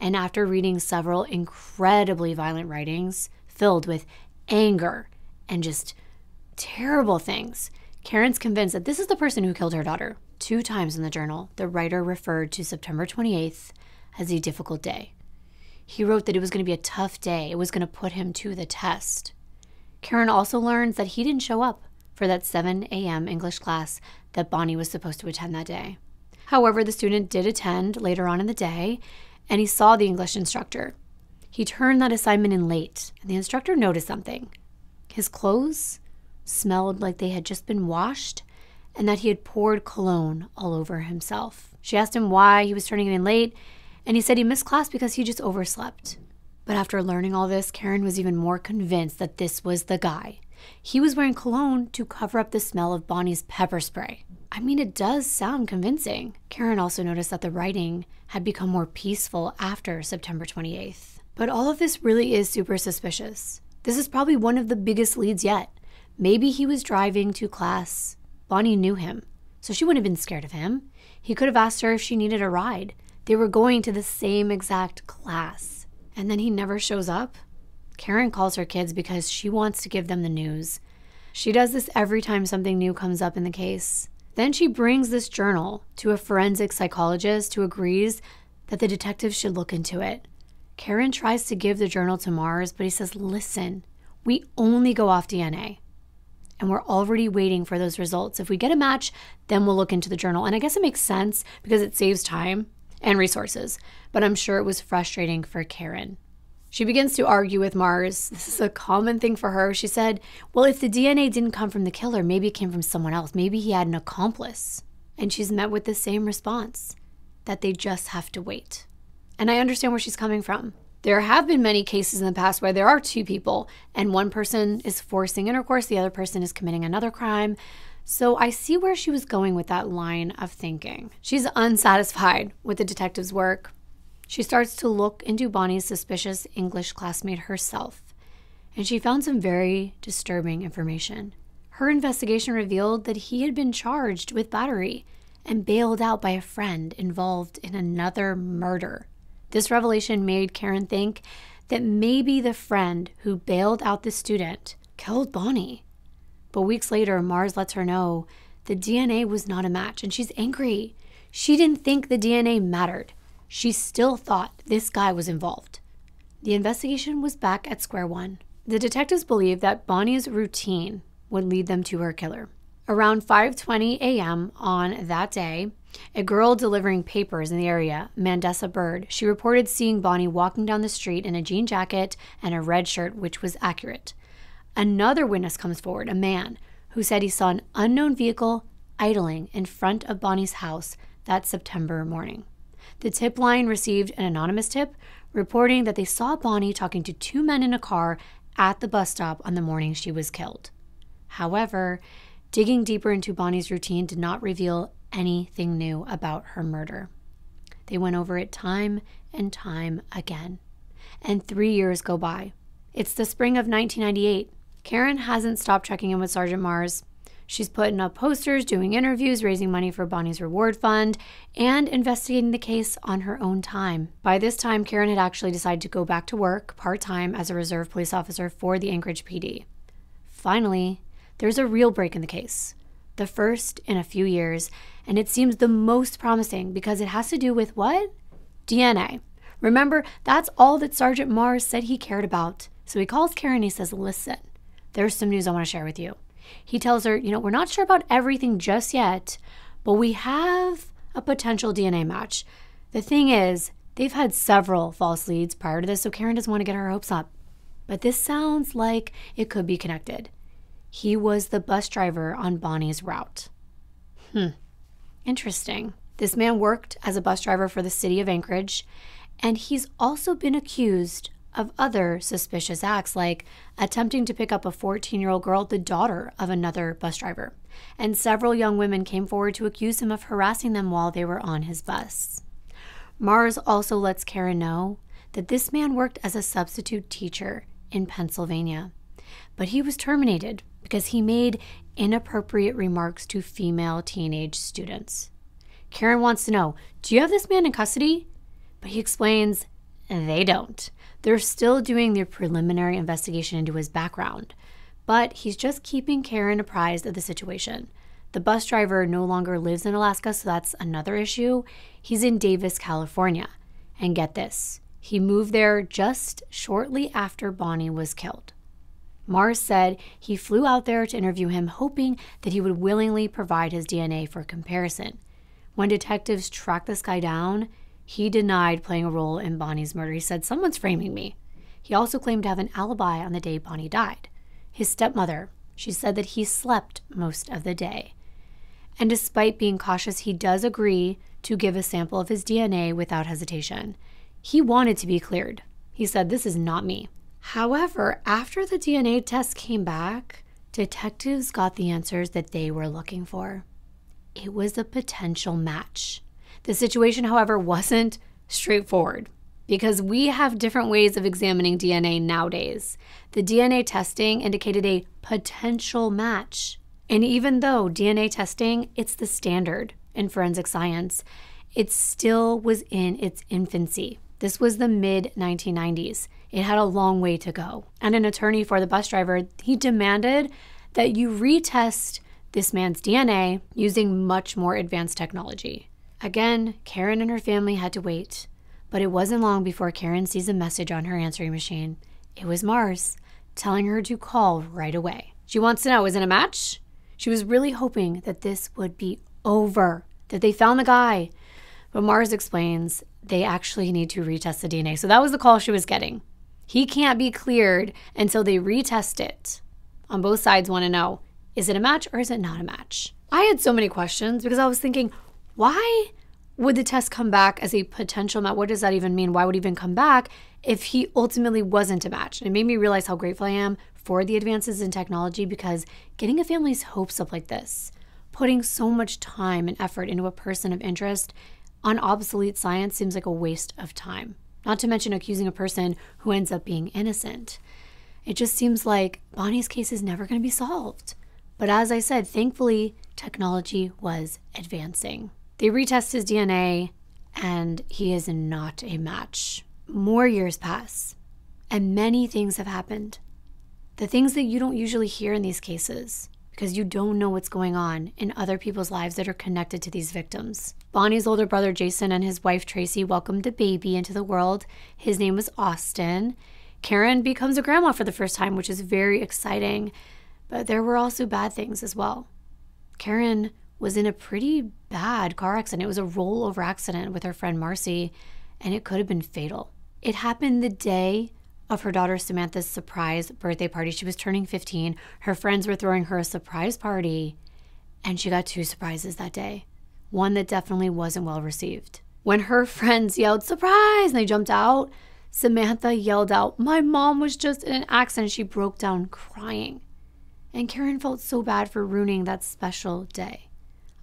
And after reading several incredibly violent writings filled with anger and just terrible things, Karen's convinced that this is the person who killed her daughter. 2 times in the journal, the writer referred to September 28th as a difficult day. He wrote that it was going to be a tough day. It was going to put him to the test. Karen also learns that he didn't show up for that 7 a.m. English class that Bonnie was supposed to attend that day. However, the student did attend later on in the day, and he saw the English instructor. He turned that assignment in late, and the instructor noticed something. His clothes smelled like they had just been washed and that he had poured cologne all over himself. She asked him why he was turning in late, and he said he missed class because he just overslept. But after learning all this, Karen was even more convinced that this was the guy. He was wearing cologne to cover up the smell of Bonnie's pepper spray. I mean, it does sound convincing. Karen also noticed that the writing had become more peaceful after September 28th. But all of this really is super suspicious. This is probably one of the biggest leads yet. Maybe he was driving to class. Bonnie knew him, so she wouldn't have been scared of him. He could have asked her if she needed a ride. They were going to the same exact class. And then he never shows up. Karen calls her kids because she wants to give them the news. She does this every time something new comes up in the case. Then she brings this journal to a forensic psychologist who agrees that the detectives should look into it. Karen tries to give the journal to Mars, but he says, listen, we only go off DNA. And we're already waiting for those results. If we get a match, then we'll look into the journal. And I guess it makes sense because it saves time and resources. But I'm sure it was frustrating for Karen. She begins to argue with Mars. This is a common thing for her. She said, well, if the DNA didn't come from the killer, maybe it came from someone else. Maybe he had an accomplice. And she's met with the same response, that they just have to wait. And I understand where she's coming from. There have been many cases in the past where there are two people and one person is forcing intercourse, the other person is committing another crime. So I see where she was going with that line of thinking. She's unsatisfied with the detective's work. She starts to look into Bonnie's suspicious English classmate herself, and she found some very disturbing information. Her investigation revealed that he had been charged with battery and bailed out by a friend involved in another murder. This revelation made Karen think that maybe the friend who bailed out the student killed Bonnie. But weeks later, Mars lets her know the DNA was not a match, and she's angry. She didn't think the DNA mattered. She still thought this guy was involved. The investigation was back at square one. The detectives believed that Bonnie's routine would lead them to her killer. Around 5:20 a.m. on that day, a girl delivering papers in the area, Mandessa Bird, she reported seeing Bonnie walking down the street in a jean jacket and a red shirt, which was accurate. Another witness comes forward, a man, who said he saw an unknown vehicle idling in front of Bonnie's house that September morning. The tip line received an anonymous tip reporting that they saw Bonnie talking to two men in a car at the bus stop on the morning she was killed. However, digging deeper into Bonnie's routine did not reveal anything new about her murder. They went over it time and time again. And 3 years go by. It's the spring of 1998. Karen hasn't stopped checking in with Sergeant Mars. She's putting up posters, doing interviews, raising money for Bonnie's reward fund, and investigating the case on her own time. By this time, Karen had actually decided to go back to work part-time as a reserve police officer for the Anchorage PD. Finally, there's a real break in the case, the first in a few years, and it seems the most promising because it has to do with what? DNA. Remember, that's all that Sergeant Mars said he cared about. So he calls Karen and he says, listen, there's some news I want to share with you. He tells her, we're not sure about everything just yet, but we have a potential DNA match. The thing is, they've had several false leads prior to this, so Karen doesn't want to get her hopes up. But this sounds like it could be connected. He was the bus driver on Bonnie's route. Interesting. This man worked as a bus driver for the city of Anchorage, and he's also been accused of other suspicious acts, like attempting to pick up a 14-year-old girl, the daughter of another bus driver. And several young women came forward to accuse him of harassing them while they were on his bus. Mars also lets Karen know that this man worked as a substitute teacher in Pennsylvania, but he was terminated because he made inappropriate remarks to female teenage students. Karen wants to know, do you have this man in custody? But he explains they don't. They're still doing their preliminary investigation into his background, but he's just keeping Karen apprised of the situation. The bus driver no longer lives in Alaska, so that's another issue. He's in Davis, California. And get this, he moved there just shortly after Bonnie was killed. Mars said he flew out there to interview him, hoping that he would willingly provide his DNA for comparison. When detectives tracked this guy down, he denied playing a role in Bonnie's murder. He said, someone's framing me. He also claimed to have an alibi on the day Bonnie died. His stepmother, she said that he slept most of the day. And despite being cautious, he does agree to give a sample of his DNA without hesitation. He wanted to be cleared. He said, this is not me. However, after the DNA test came back, detectives got the answers that they were looking for. It was a potential match. The situation, however, wasn't straightforward because we have different ways of examining DNA nowadays. The DNA testing indicated a potential match. And even though DNA testing, it's the standard in forensic science, it still was in its infancy. This was the mid-1990s. It had a long way to go. And an attorney for the bus driver, he demanded that you retest this man's DNA using much more advanced technology. Again, Karen and her family had to wait, but it wasn't long before Karen sees a message on her answering machine. It was Mars telling her to call right away. She wants to know, is it a match? She was really hoping that this would be over, that they found the guy. But Mars explains they actually need to retest the DNA. So that was the call she was getting. He can't be cleared until they retest it. On both sides want to know, is it a match or is it not a match? I had so many questions because I was thinking, why would the test come back as a potential match? What does that even mean? Why would it even come back if he ultimately wasn't a match? And it made me realize how grateful I am for the advances in technology, because getting a family's hopes up like this, putting so much time and effort into a person of interest on obsolete science seems like a waste of time. Not to mention accusing a person who ends up being innocent. It just seems like Bonnie's case is never going to be solved. But as I said, thankfully, technology was advancing. They retest his DNA, and he is not a match. More years pass, and many things have happened. The things that you don't usually hear in these cases, because you don't know what's going on in other people's lives that are connected to these victims. Bonnie's older brother, Jason, and his wife, Tracy, welcomed a baby into the world. His name was Austin. Karen becomes a grandma for the first time, which is very exciting. But there were also bad things as well. Karen was in a pretty bad car accident. It was a rollover accident with her friend Marcy, and it could have been fatal. It happened the day of her daughter Samantha's surprise birthday party. She was turning 15. Her friends were throwing her a surprise party, and she got 2 surprises that day. One that definitely wasn't well received. When her friends yelled, "Surprise!" and they jumped out, Samantha yelled out, "My mom was just in an accident." She broke down crying. And Karen felt so bad for ruining that special day.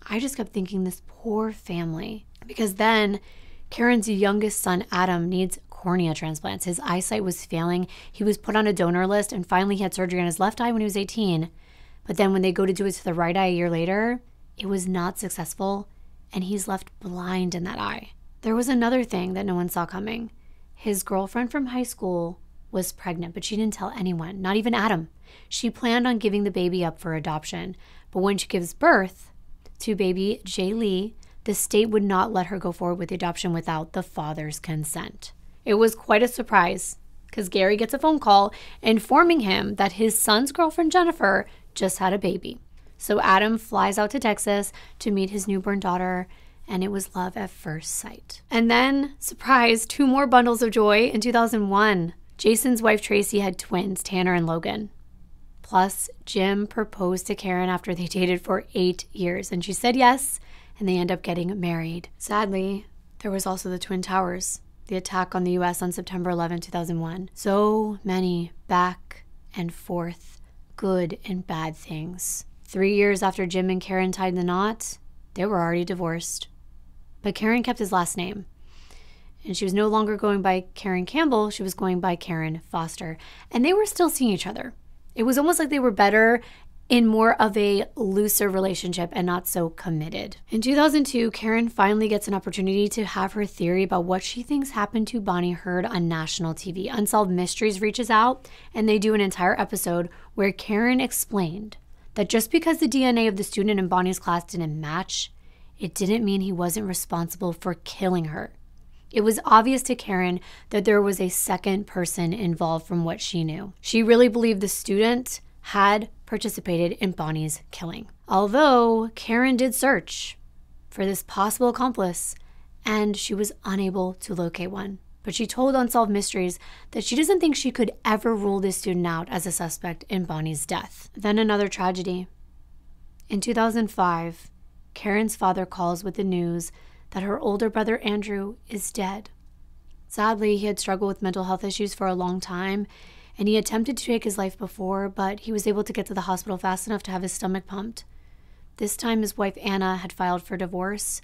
I just kept thinking, this poor family. Because then Karen's youngest son, Adam, needs cornea transplants. His eyesight was failing. He was put on a donor list, and finally he had surgery on his left eye when he was 18. But then when they go to do it to the right eye a year later, it was not successful, and he's left blind in that eye. There was another thing that no one saw coming. His girlfriend from high school was pregnant, but she didn't tell anyone, not even Adam. She planned on giving the baby up for adoption, but when she gives birth to baby Jay Lee, the state would not let her go forward with the adoption without the father's consent. It was quite a surprise, because Gary gets a phone call informing him that his son's girlfriend Jennifer just had a baby. So Adam flies out to Texas to meet his newborn daughter, and it was love at first sight. And then, surprise, 2 more bundles of joy in 2001. Jason's wife Tracy had twins, Tanner and Logan. Plus, Jim proposed to Karen after they dated for 8 years, and she said yes, and they end up getting married. Sadly, there was also the Twin Towers, the attack on the U.S. on September 11, 2001. So many back and forth, good and bad things. 3 years after Jim and Karen tied the knot, they were already divorced. But Karen kept his last name, and she was no longer going by Karen Campbell, she was going by Karen Foster, and they were still seeing each other. It was almost like they were better in more of a looser relationship and not so committed. In 2002, Karen finally gets an opportunity to have her theory about what she thinks happened to Bonnie heard on national TV. Unsolved Mysteries reaches out, and they do an entire episode where Karen explained that just because the DNA of the student in Bonnie's class didn't match, it didn't mean he wasn't responsible for killing her. It was obvious to Karen that there was a second person involved from what she knew. She really believed the student had participated in Bonnie's killing. Although Karen did search for this possible accomplice, and she was unable to locate one. But she told Unsolved Mysteries that she doesn't think she could ever rule this student out as a suspect in Bonnie's death. Then another tragedy. In 2005, Karen's father calls with the news that her older brother Andrew is dead. Sadly, he had struggled with mental health issues for a long time, and he attempted to take his life before, but he was able to get to the hospital fast enough to have his stomach pumped. This time, his wife Anna had filed for divorce,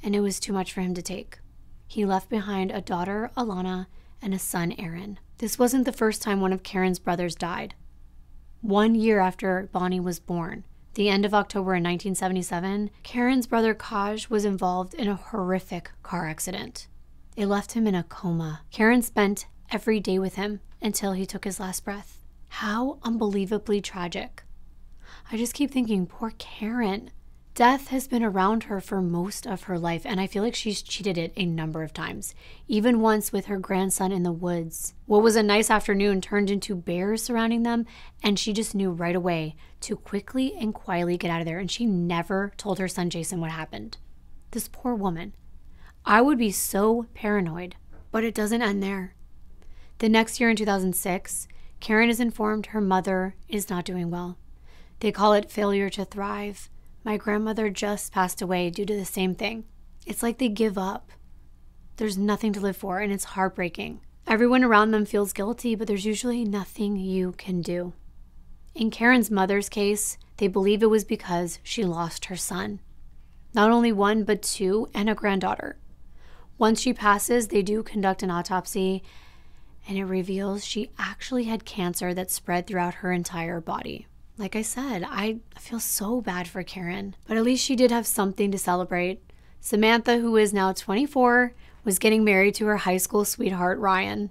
and it was too much for him to take. He left behind a daughter, Alana, and a son, Aaron. This wasn't the first time one of Karen's brothers died. 1 year after Bonnie was born, the end of October in 1977, Karen's brother Kaj was involved in a horrific car accident. It left him in a coma. Karen spent every day with him until he took his last breath. How unbelievably tragic. I just keep thinking, poor Karen. Death has been around her for most of her life, and I feel like she's cheated it a number of times. Even once with her grandson in the woods. What was a nice afternoon turned into bears surrounding them, and she just knew right away to quickly and quietly get out of there, and she never told her son Jason what happened. This poor woman. I would be so paranoid, but it doesn't end there. The next year in 2006, Karen is informed her mother is not doing well. They call it failure to thrive. My grandmother just passed away due to the same thing. It's like they give up. There's nothing to live for, and it's heartbreaking. Everyone around them feels guilty, but there's usually nothing you can do. In Karen's mother's case, they believe it was because she lost her son. Not only one, but two, and a granddaughter. Once she passes, they do conduct an autopsy, and it reveals she actually had cancer that spread throughout her entire body. Like I said, I feel so bad for Karen, but at least she did have something to celebrate. Samantha, who is now 24, was getting married to her high school sweetheart, Ryan.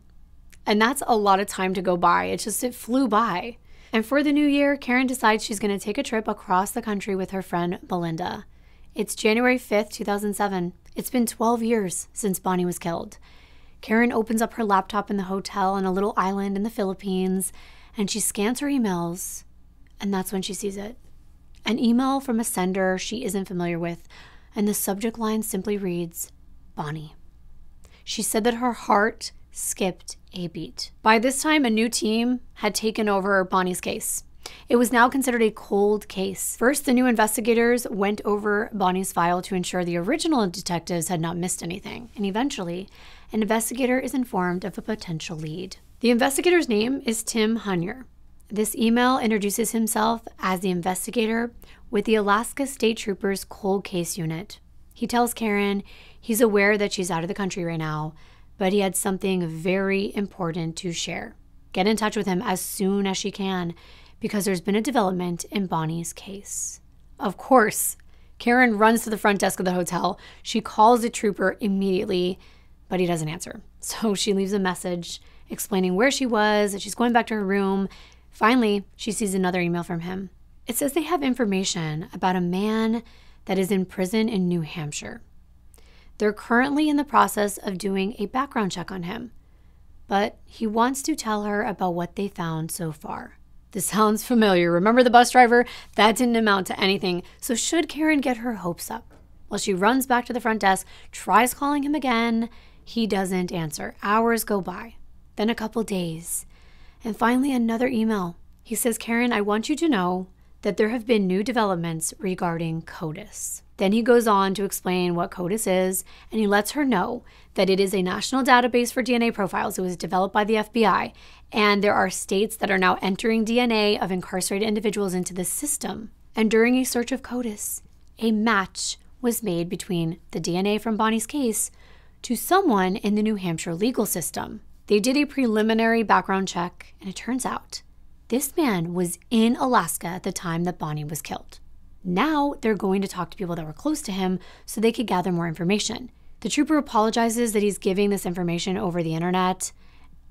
And that's a lot of time to go by. It flew by. And for the new year, Karen decides she's going to take a trip across the country with her friend, Belinda. It's January 5th, 2007. It's been 12 years since Bonnie was killed. Karen opens up her laptop in the hotel on a little island in the Philippines, and she scans her emails, and that's when she sees it. An email from a sender she isn't familiar with, and the subject line simply reads, Bonnie. She said that her heart skipped a beat. By this time, a new team had taken over Bonnie's case. It was now considered a cold case. First, the new investigators went over Bonnie's file to ensure the original detectives had not missed anything. And eventually, an investigator is informed of a potential lead. The investigator's name is Tim Hunyer. This email introduces himself as the investigator with the Alaska State Troopers Cold Case Unit. He tells Karen he's aware that she's out of the country right now, but he had something very important to share. Get in touch with him as soon as she can, because there's been a development in Bonnie's case. Of course, Karen runs to the front desk of the hotel. She calls the trooper immediately, but he doesn't answer. So she leaves a message explaining where she was, that she's going back to her room. Finally, she sees another email from him. It says they have information about a man that is in prison in New Hampshire. They're currently in the process of doing a background check on him, but he wants to tell her about what they found so far. This sounds familiar. Remember the bus driver? That didn't amount to anything. So should Karen get her hopes up? Well, she runs back to the front desk, tries calling him again. He doesn't answer. Hours go by, then a couple days, and finally another email. He says, Karen, I want you to know that there have been new developments regarding CODIS. Then he goes on to explain what CODIS is, and he lets her know that it is a national database for DNA profiles. It was developed by the FBI, and there are states that are now entering DNA of incarcerated individuals into the system. And during a search of CODIS, a match was made between the DNA from Bonnie's case to someone in the New Hampshire legal system. They did a preliminary background check, and it turns out this man was in Alaska at the time that Bonnie was killed. Now they're going to talk to people that were close to him so they could gather more information. The trooper apologizes that he's giving this information over the internet,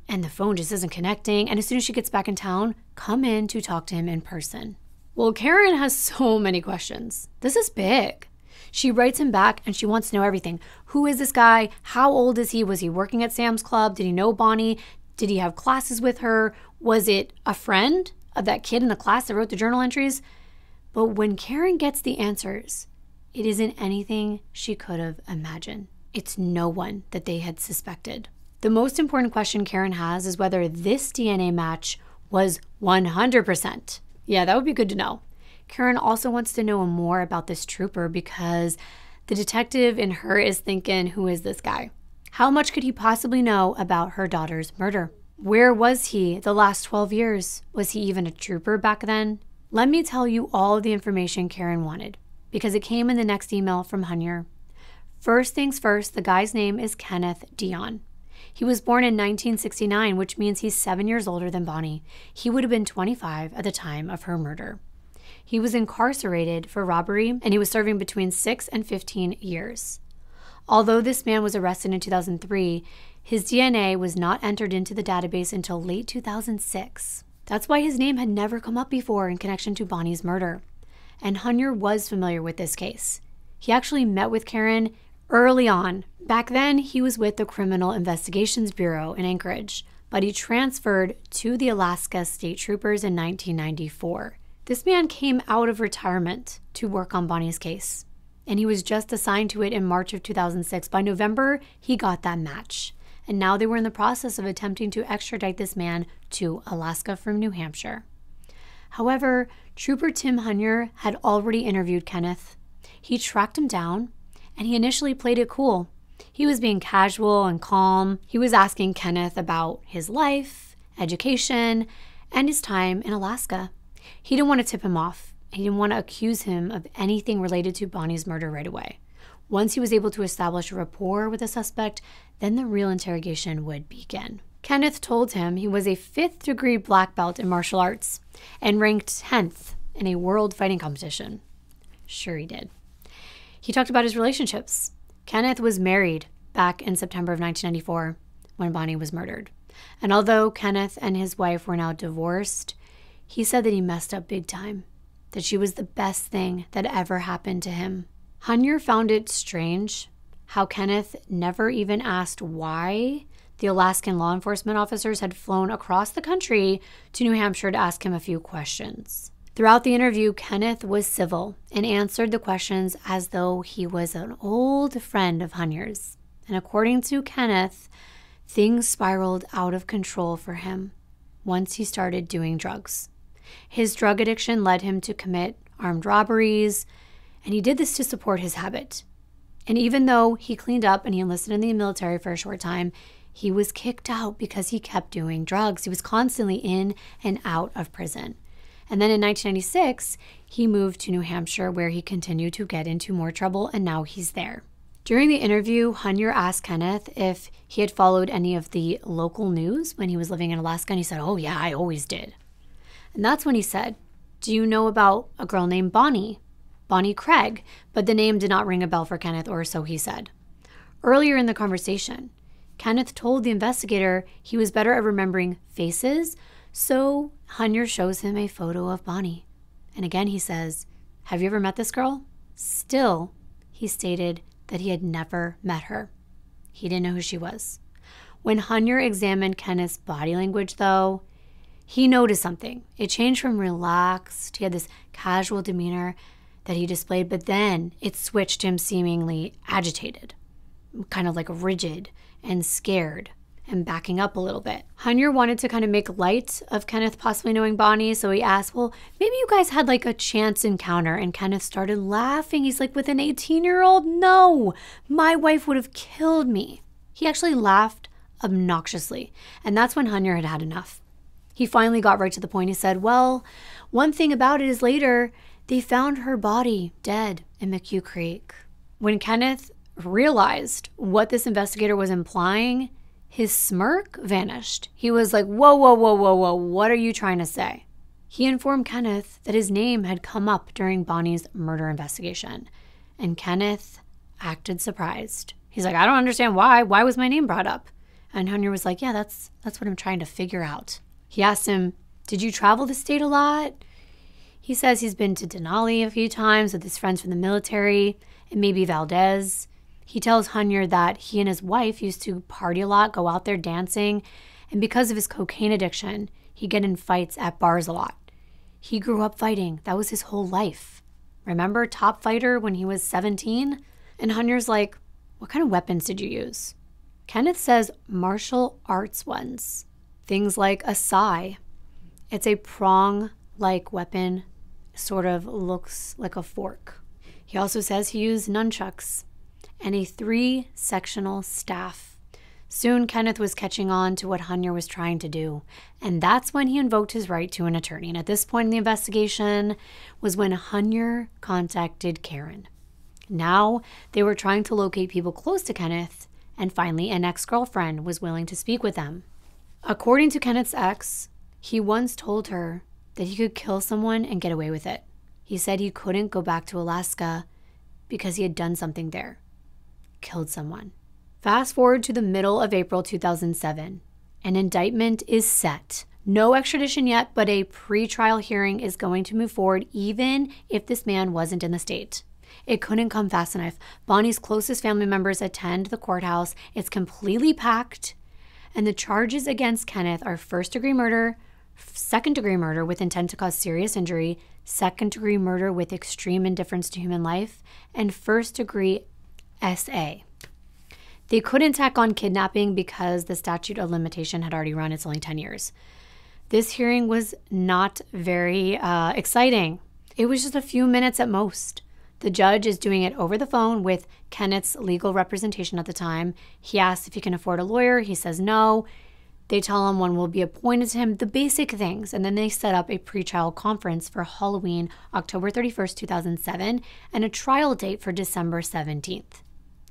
and the phone just isn't connecting. And as soon as she gets back in town, come in to talk to him in person. Well, Karen has so many questions. This is big. She writes him back and she wants to know everything. Who is this guy? How old is he? Was he working at Sam's Club? Did he know Bonnie? Did he have classes with her? Was it a friend of that kid in the class that wrote the journal entries? But when Karen gets the answers, it isn't anything she could have imagined. It's no one that they had suspected. The most important question Karen has is whether this DNA match was 100%. Yeah, that would be good to know. Karen also wants to know more about this trooper because the detective in her is thinking, who is this guy? How much could he possibly know about her daughter's murder? Where was he the last 12 years? Was he even a trooper back then? Let me tell you all the information Karen wanted, because it came in the next email from Hunyer. First things first, the guy's name is Kenneth Dion. He was born in 1969, which means he's 7 years older than Bonnie. He would have been 25 at the time of her murder. He was incarcerated for robbery, and he was serving between 6 and 15 years. Although this man was arrested in 2003, his DNA was not entered into the database until late 2006. That's why his name had never come up before in connection to Bonnie's murder. And Hunyer was familiar with this case. He actually met with Karen early on. Back then, he was with the Criminal Investigations Bureau in Anchorage, but he transferred to the Alaska State Troopers in 1994. This man came out of retirement to work on Bonnie's case, and he was just assigned to it in March of 2006. By November, he got that match. and now they were in the process of attempting to extradite this man to Alaska from New Hampshire. However, Trooper Tim Hunyer had already interviewed Kenneth. He tracked him down, and he initially played it cool. He was being casual and calm. He was asking Kenneth about his life, education, and his time in Alaska. He didn't want to tip him off. He didn't want to accuse him of anything related to Bonnie's murder right away. Once he was able to establish a rapport with the suspect, then the real interrogation would begin. Kenneth told him he was a 5th-degree black belt in martial arts and ranked 10th in a world fighting competition. Sure he did. He talked about his relationships. Kenneth was married back in September of 1994 when Bonnie was murdered. And although Kenneth and his wife were now divorced, he said that he messed up big time, that she was the best thing that ever happened to him. Hunyer found it strange how Kenneth never even asked why the Alaskan law enforcement officers had flown across the country to New Hampshire to ask him a few questions. Throughout the interview, Kenneth was civil and answered the questions as though he was an old friend of Hunyer's. And according to Kenneth, things spiraled out of control for him once he started doing drugs. His drug addiction led him to commit armed robberies, and he did this to support his habit. And even though he cleaned up and he enlisted in the military for a short time, he was kicked out because he kept doing drugs. He was constantly in and out of prison. And then in 1996, he moved to New Hampshire, where he continued to get into more trouble, and now he's there. During the interview, Hunyer asked Kenneth if he had followed any of the local news when he was living in Alaska, and he said, "Oh yeah, I always did." And that's when he said, "Do you know about a girl named Bonnie Craig?" But the name did not ring a bell for Kenneth, or so he said. Earlier in the conversation, Kenneth told the investigator he was better at remembering faces, so Hunyer shows him a photo of Bonnie. And again he says, "Have you ever met this girl?" Still, he stated that he had never met her. He didn't know who she was. When Hunyer examined Kenneth's body language, though, he noticed something. It changed from relaxed, he had this casual demeanor that he displayed, but then it switched to him seemingly agitated, kind of like rigid and scared and backing up a little bit. Hunyer wanted to kind of make light of Kenneth possibly knowing Bonnie, so he asked, "Well, maybe you guys had like a chance encounter." And Kenneth started laughing. He's like, "With an 18-year-old? No, my wife would have killed me." He actually laughed obnoxiously, and that's when Hunyer had had enough. He finally got right to the point. He said, "Well, one thing about it is later, they found her body dead in McHugh Creek." When Kenneth realized what this investigator was implying, his smirk vanished. He was like, whoa, what are you trying to say? He informed Kenneth that his name had come up during Bonnie's murder investigation, and Kenneth acted surprised. He's like, "I don't understand why. Why was my name brought up?" And Hunyer was like, "Yeah, that's what I'm trying to figure out." He asked him, "Did you travel the state a lot?" He says he's been to Denali a few times with his friends from the military and maybe Valdez. He tells Hunyer that he and his wife used to party a lot, go out there dancing, and because of his cocaine addiction, he'd get in fights at bars a lot. He grew up fighting. That was his whole life. Remember, top fighter when he was 17? And Hunyer's like, "What kind of weapons did you use?" Kenneth says martial arts ones. Things like a sai. It's a prong-like weapon, sort of looks like a fork. He also says he used nunchucks and a 3-sectional staff. Soon, Kenneth was catching on to what Hunyer was trying to do, and that's when he invoked his right to an attorney. And at this point in the investigation was when Hunyer contacted Karen. Now, they were trying to locate people close to Kenneth, and finally, an ex-girlfriend was willing to speak with them. According to Kenneth's ex, he once told her that he could kill someone and get away with it. He said he couldn't go back to Alaska because he had done something there. Killed someone. Fast forward to the middle of April 2007. An indictment is set. No extradition yet, but a pre-trial hearing is going to move forward even if this man wasn't in the state. It couldn't come fast enough. Bonnie's closest family members attend the courthouse. It's completely packed. And the charges against Kenneth are first-degree murder, second-degree murder with intent to cause serious injury, second-degree murder with extreme indifference to human life, and first-degree SA. They couldn't tack on kidnapping because the statute of limitation had already run. It's only 10 years. This hearing was not very exciting. It was just a few minutes at most. The judge is doing it over the phone with Kenneth's legal representation at the time. He asks if he can afford a lawyer. He says no. They tell him one will be appointed to him, the basic things. And then they set up a pretrial conference for Halloween, October 31st, 2007, and a trial date for December 17th.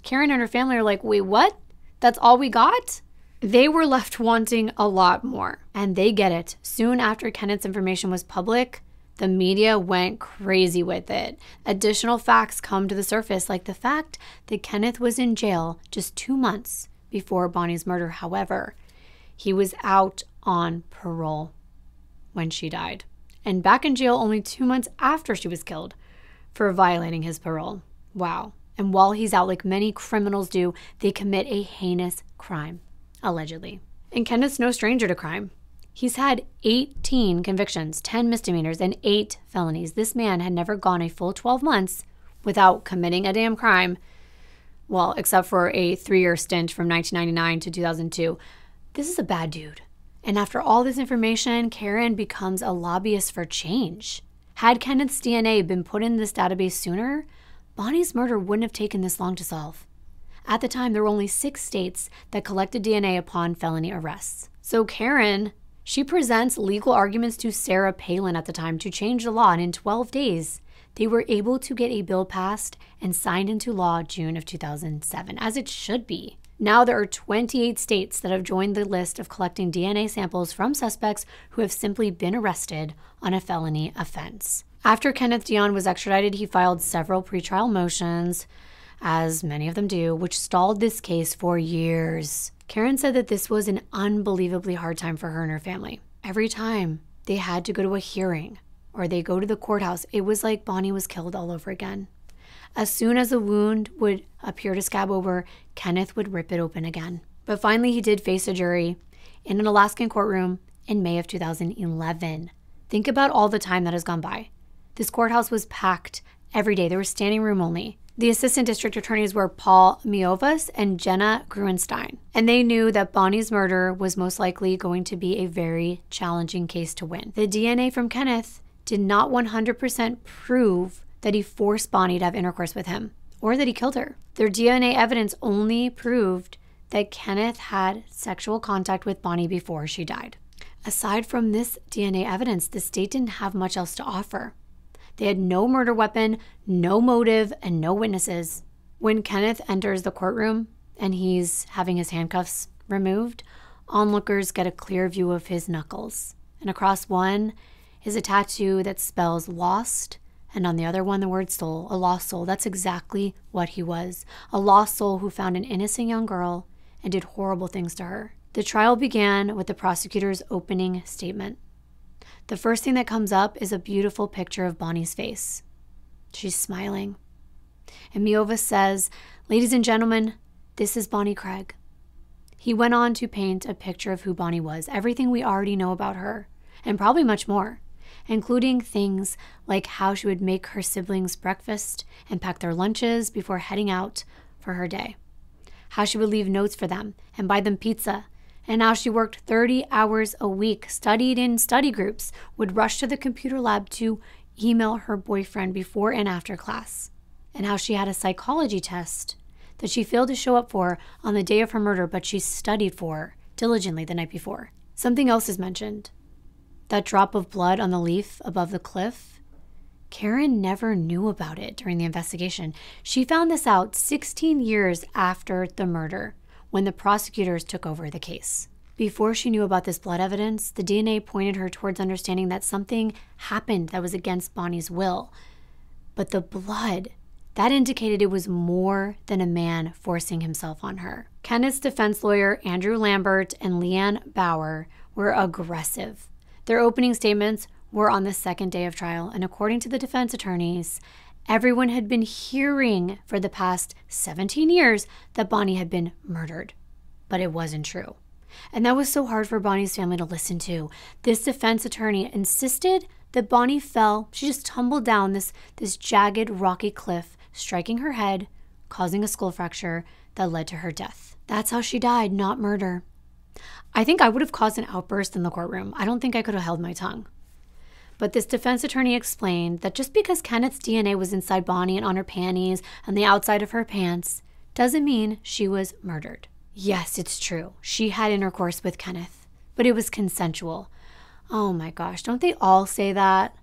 Karen and her family are like, wait, what? That's all we got? They were left wanting a lot more. And they get it. Soon after Kenneth's information was public, the media went crazy with it. Additional facts come to the surface, like the fact that Kenneth was in jail just 2 months before Bonnie's murder. However, he was out on parole when she died, and back in jail only 2 months after she was killed for violating his parole. Wow. And while he's out, like many criminals do, they commit a heinous crime, allegedly. And Kenneth's no stranger to crime. He's had 18 convictions, 10 misdemeanors, and 8 felonies. This man had never gone a full 12 months without committing a damn crime. Well, except for a 3-year stint from 1999 to 2002. This is a bad dude. And after all this information, Karen becomes a lobbyist for change. Had Kenneth's DNA been put in this database sooner, Bonnie's murder wouldn't have taken this long to solve. At the time, there were only 6 states that collected DNA upon felony arrests. So Karen, she presents legal arguments to Sarah Palin at the time to change the law, and in 12 days, they were able to get a bill passed and signed into law June of 2007, as it should be. Now there are 28 states that have joined the list of collecting DNA samples from suspects who have simply been arrested on a felony offense. After Kenneth Dion was extradited, he filed several pretrial motions, as many of them do, which stalled this case for years. Karen said that this was an unbelievably hard time for her and her family. Every time they had to go to a hearing or they go to the courthouse, it was like Bonnie was killed all over again. As soon as a wound would appear to scab over, Kenneth would rip it open again. But finally, he did face a jury in an Alaskan courtroom in May of 2011. Think about all the time that has gone by. This courthouse was packed every day. There was standing room only. The assistant district attorneys were Paul Miovas and Jenna Gruenstein, and they knew that Bonnie's murder was most likely going to be a very challenging case to win. The DNA from Kenneth did not 100% prove that he forced Bonnie to have intercourse with him or that he killed her. Their DNA evidence only proved that Kenneth had sexual contact with Bonnie before she died. Aside from this DNA evidence, the state didn't have much else to offer. They had no murder weapon, no motive, and no witnesses. When Kenneth enters the courtroom and he's having his handcuffs removed, onlookers get a clear view of his knuckles. And across one is a tattoo that spells lost, and on the other one, the word soul, a lost soul. That's exactly what he was. A lost soul who found an innocent young girl and did horrible things to her. The trial began with the prosecutor's opening statement. The first thing that comes up is a beautiful picture of Bonnie's face. She's smiling. And Miovas says, "Ladies and gentlemen, this is Bonnie Craig." He went on to paint a picture of who Bonnie was, everything we already know about her, and probably much more, including things like how she would make her siblings breakfast and pack their lunches before heading out for her day, how she would leave notes for them and buy them pizza, and how she worked 30 hours a week, studied in study groups, would rush to the computer lab to email her boyfriend before and after class, and how she had a psychology test that she failed to show up for on the day of her murder, but she studied for diligently the night before. Something else is mentioned. That drop of blood on the leaf above the cliff, Karen never knew about it during the investigation. She found this out 16 years after the murder, when the prosecutors took over the case. Before she knew about this blood evidence, the DNA pointed her towards understanding that something happened that was against Bonnie's will. But the blood, that indicated it was more than a man forcing himself on her. Kenneth's defense lawyer, Andrew Lambert, and Leanne Bauer were aggressive. Their opening statements were on the second day of trial, and according to the defense attorneys, everyone had been hearing for the past 17 years that Bonnie had been murdered, but it wasn't true. And that was so hard for Bonnie's family to listen to. This defense attorney insisted that Bonnie fell. She just tumbled down this jagged, rocky cliff, striking her head, causing a skull fracture that led to her death. That's how she died, not murder. I think I would have caused an outburst in the courtroom. I don't think I could have held my tongue. But this defense attorney explained that just because Kenneth's DNA was inside Bonnie and on her panties and the outside of her pants doesn't mean she was murdered. Yes, it's true. She had intercourse with Kenneth, but it was consensual. Oh my gosh, don't they all say that?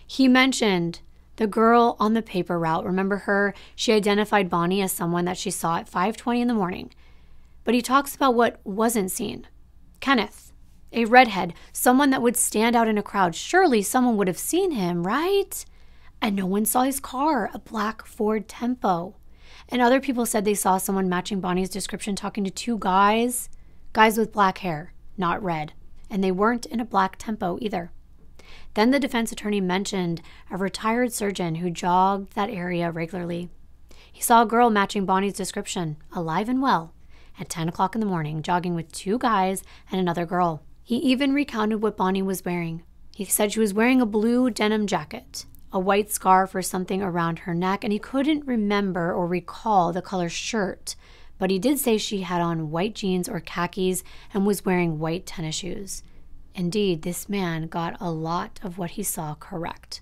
He mentioned the girl on the paper route. Remember her? She identified Bonnie as someone that she saw at 5:20 in the morning. But he talks about what wasn't seen. Kenneth, a redhead, someone that would stand out in a crowd. Surely someone would have seen him, right? And no one saw his car, a black Ford Tempo. And other people said they saw someone matching Bonnie's description talking to two guys with black hair, not red. And they weren't in a black Tempo either. Then the defense attorney mentioned a retired surgeon who jogged that area regularly. He saw a girl matching Bonnie's description, alive and well, at 10 o'clock in the morning, jogging with two guys and another girl. He even recounted what Bonnie was wearing. He said she was wearing a blue denim jacket, a white scarf or something around her neck, and he couldn't remember or recall the color shirt, but he did say she had on white jeans or khakis and was wearing white tennis shoes. Indeed, this man got a lot of what he saw correct.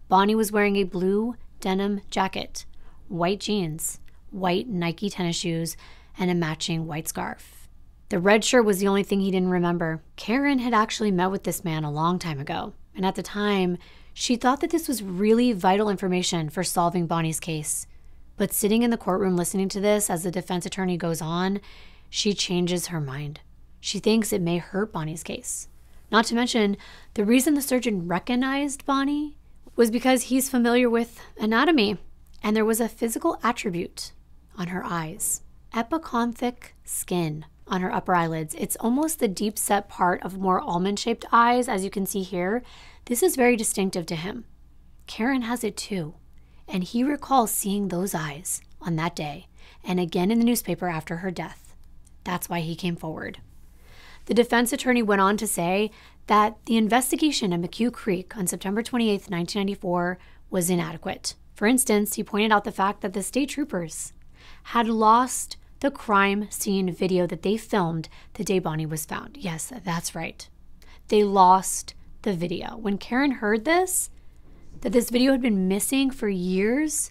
Bonnie was wearing a blue denim jacket, white jeans, white Nike tennis shoes, and a matching white scarf. The red shirt was the only thing he didn't remember. Karen had actually met with this man a long time ago, and at the time, she thought that this was really vital information for solving Bonnie's case. But sitting in the courtroom listening to this as the defense attorney goes on, she changes her mind. She thinks it may hurt Bonnie's case. Not to mention, the reason the surgeon recognized Bonnie was because he's familiar with anatomy, and there was a physical attribute on her eyes. Epiconthic skin on her upper eyelids. It's almost the deep set part of more almond-shaped eyes, as you can see here. This is very distinctive to him. Karen has it too, and he recalls seeing those eyes on that day and again in the newspaper after her death. That's why he came forward. The defense attorney went on to say that the investigation at McHugh Creek on September 28, 1994 was inadequate. For instance, he pointed out the fact that the state troopers had lost the crime scene video that they filmed the day Bonnie was found. Yes, that's right. They lost the video. When Karen heard this, that this video had been missing for years,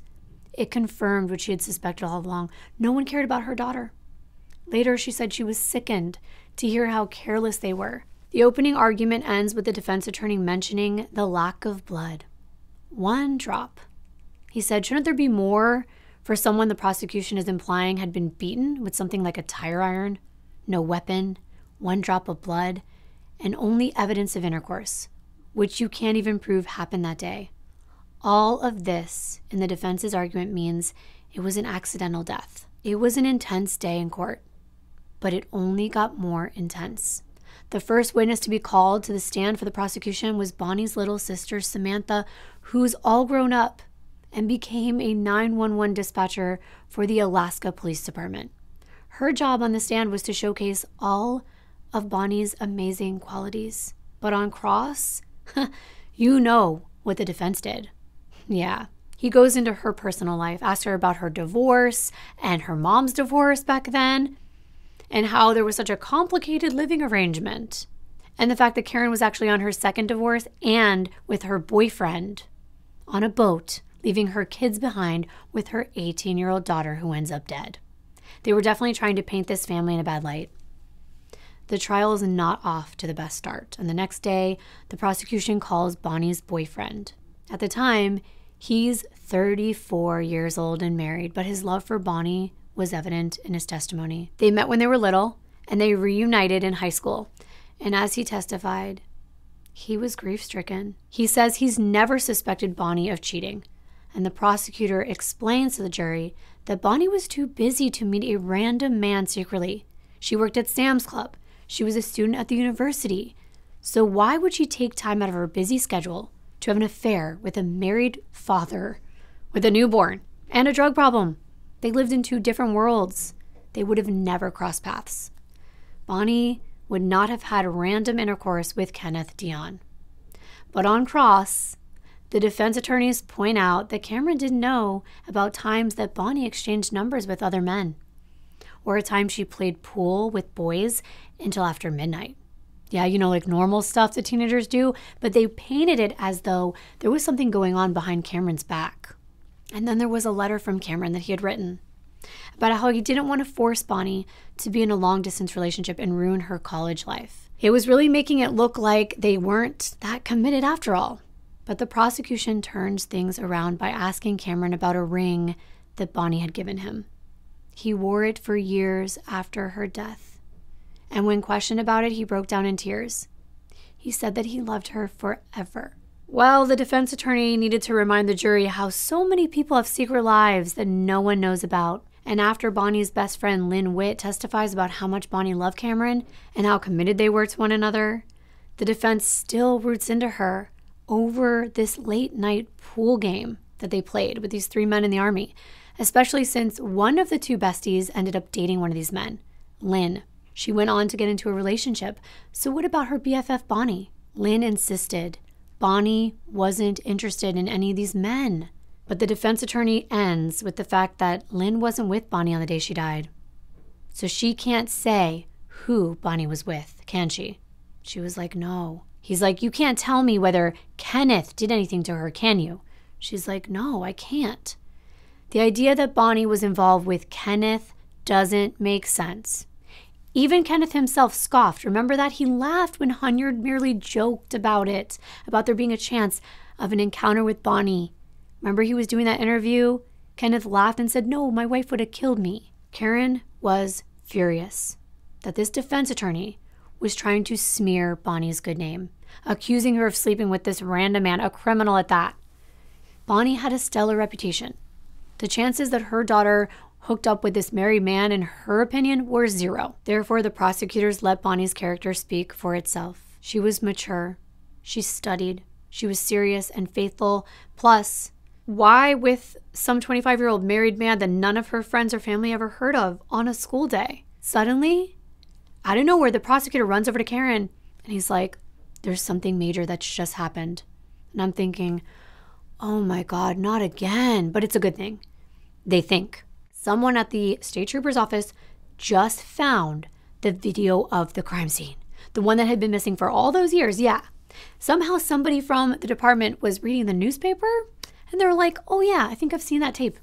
it confirmed what she had suspected all along. No one cared about her daughter. Later, she said she was sickened to hear how careless they were. The opening argument ends with the defense attorney mentioning the lack of blood. One drop. He said, shouldn't there be more for someone the prosecution is implying had been beaten with something like a tire iron? No weapon, one drop of blood, and only evidence of intercourse, which you can't even prove happened that day. All of this in the defense's argument means it was an accidental death. It was an intense day in court, but it only got more intense. The first witness to be called to the stand for the prosecution was Bonnie's little sister, Samantha, who's all grown up and became a 911 dispatcher for the Alaska Police Department. Her job on the stand was to showcase all of Bonnie's amazing qualities. But on cross, you know what the defense did. Yeah, he goes into her personal life, asks her about her divorce and her mom's divorce back then, and how there was such a complicated living arrangement. And the fact that Karen was actually on her second divorce and with her boyfriend on a boat, leaving her kids behind with her 18-year-old daughter who ends up dead. They were definitely trying to paint this family in a bad light. The trial is not off to the best start, and the next day, the prosecution calls Bonnie's boyfriend. At the time, he's 34 years old and married, but his love for Bonnie was evident in his testimony. They met when they were little, and they reunited in high school. And as he testified, he was grief-stricken. He says he's never suspected Bonnie of cheating. And the prosecutor explains to the jury that Bonnie was too busy to meet a random man secretly. She worked at Sam's Club. She was a student at the university. So why would she take time out of her busy schedule to have an affair with a married father with a newborn and a drug problem? They lived in two different worlds. They would have never crossed paths. Bonnie would not have had random intercourse with Kenneth Dion. But on cross, The defense attorneys point out that Cameron didn't know about times that Bonnie exchanged numbers with other men, or a time she played pool with boys until after midnight. Yeah, like normal stuff that teenagers do, but they painted it as though there was something going on behind Cameron's back. And then there was a letter from Cameron that he had written about how he didn't want to force Bonnie to be in a long-distance relationship and ruin her college life. It was really making it look like they weren't that committed after all. But the prosecution turns things around by asking Cameron about a ring that Bonnie had given him. He wore it for years after her death. And when questioned about it, he broke down in tears. He said that he loved her forever. Well, the defense attorney needed to remind the jury how so many people have secret lives that no one knows about. And after Bonnie's best friend Lynn Witt testifies about how much Bonnie loved Cameron and how committed they were to one another, the defense still roots into her over this late night pool game that they played with these 3 men in the Army, especially since one of the 2 besties ended up dating one of these men, Lynn. She went on to get into a relationship. So what about her BFF Bonnie? Lynn insisted Bonnie wasn't interested in any of these men. But the defense attorney ends with the fact that Lynn wasn't with Bonnie on the day she died. So she can't say who Bonnie was with, can she? She was like, no. He's like, you can't tell me whether Kenneth did anything to her, can you? She's like, no, I can't. The idea that Bonnie was involved with Kenneth doesn't make sense. Even Kenneth himself scoffed. Remember that? He laughed when Hunyard merely joked about it, about there being a chance of an encounter with Bonnie. Remember he was doing that interview? Kenneth laughed and said, no, my wife would have killed me. Karen was furious that this defense attorney was trying to smear Bonnie's good name, accusing her of sleeping with this random man, a criminal at that. Bonnie had a stellar reputation. The chances that her daughter hooked up with this married man, in her opinion, were 0. Therefore, the prosecutors let Bonnie's character speak for itself. She was mature. She studied. She was serious and faithful. Plus, why with some 25-year-old married man that none of her friends or family ever heard of on a school day? Suddenly, out of nowhere, the prosecutor runs over to Karen and he's like, there's something major that's just happened. And I'm thinking, oh my God, not again. But it's a good thing. They think. Someone at the state trooper's office just found the video of the crime scene. The one that had been missing for all those years, yeah. Somehow somebody from the department was reading the newspaper and they were like, oh yeah, I think I've seen that tape.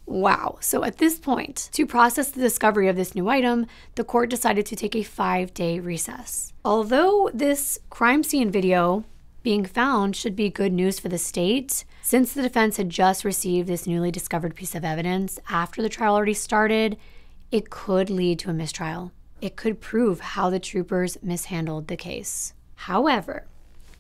Wow. So at this point, to process the discovery of this new item, the court decided to take a 5-day recess. Although this crime scene video being found should be good news for the state, since the defense had just received this newly discovered piece of evidence after the trial already started, it could lead to a mistrial. It could prove how the troopers mishandled the case. However,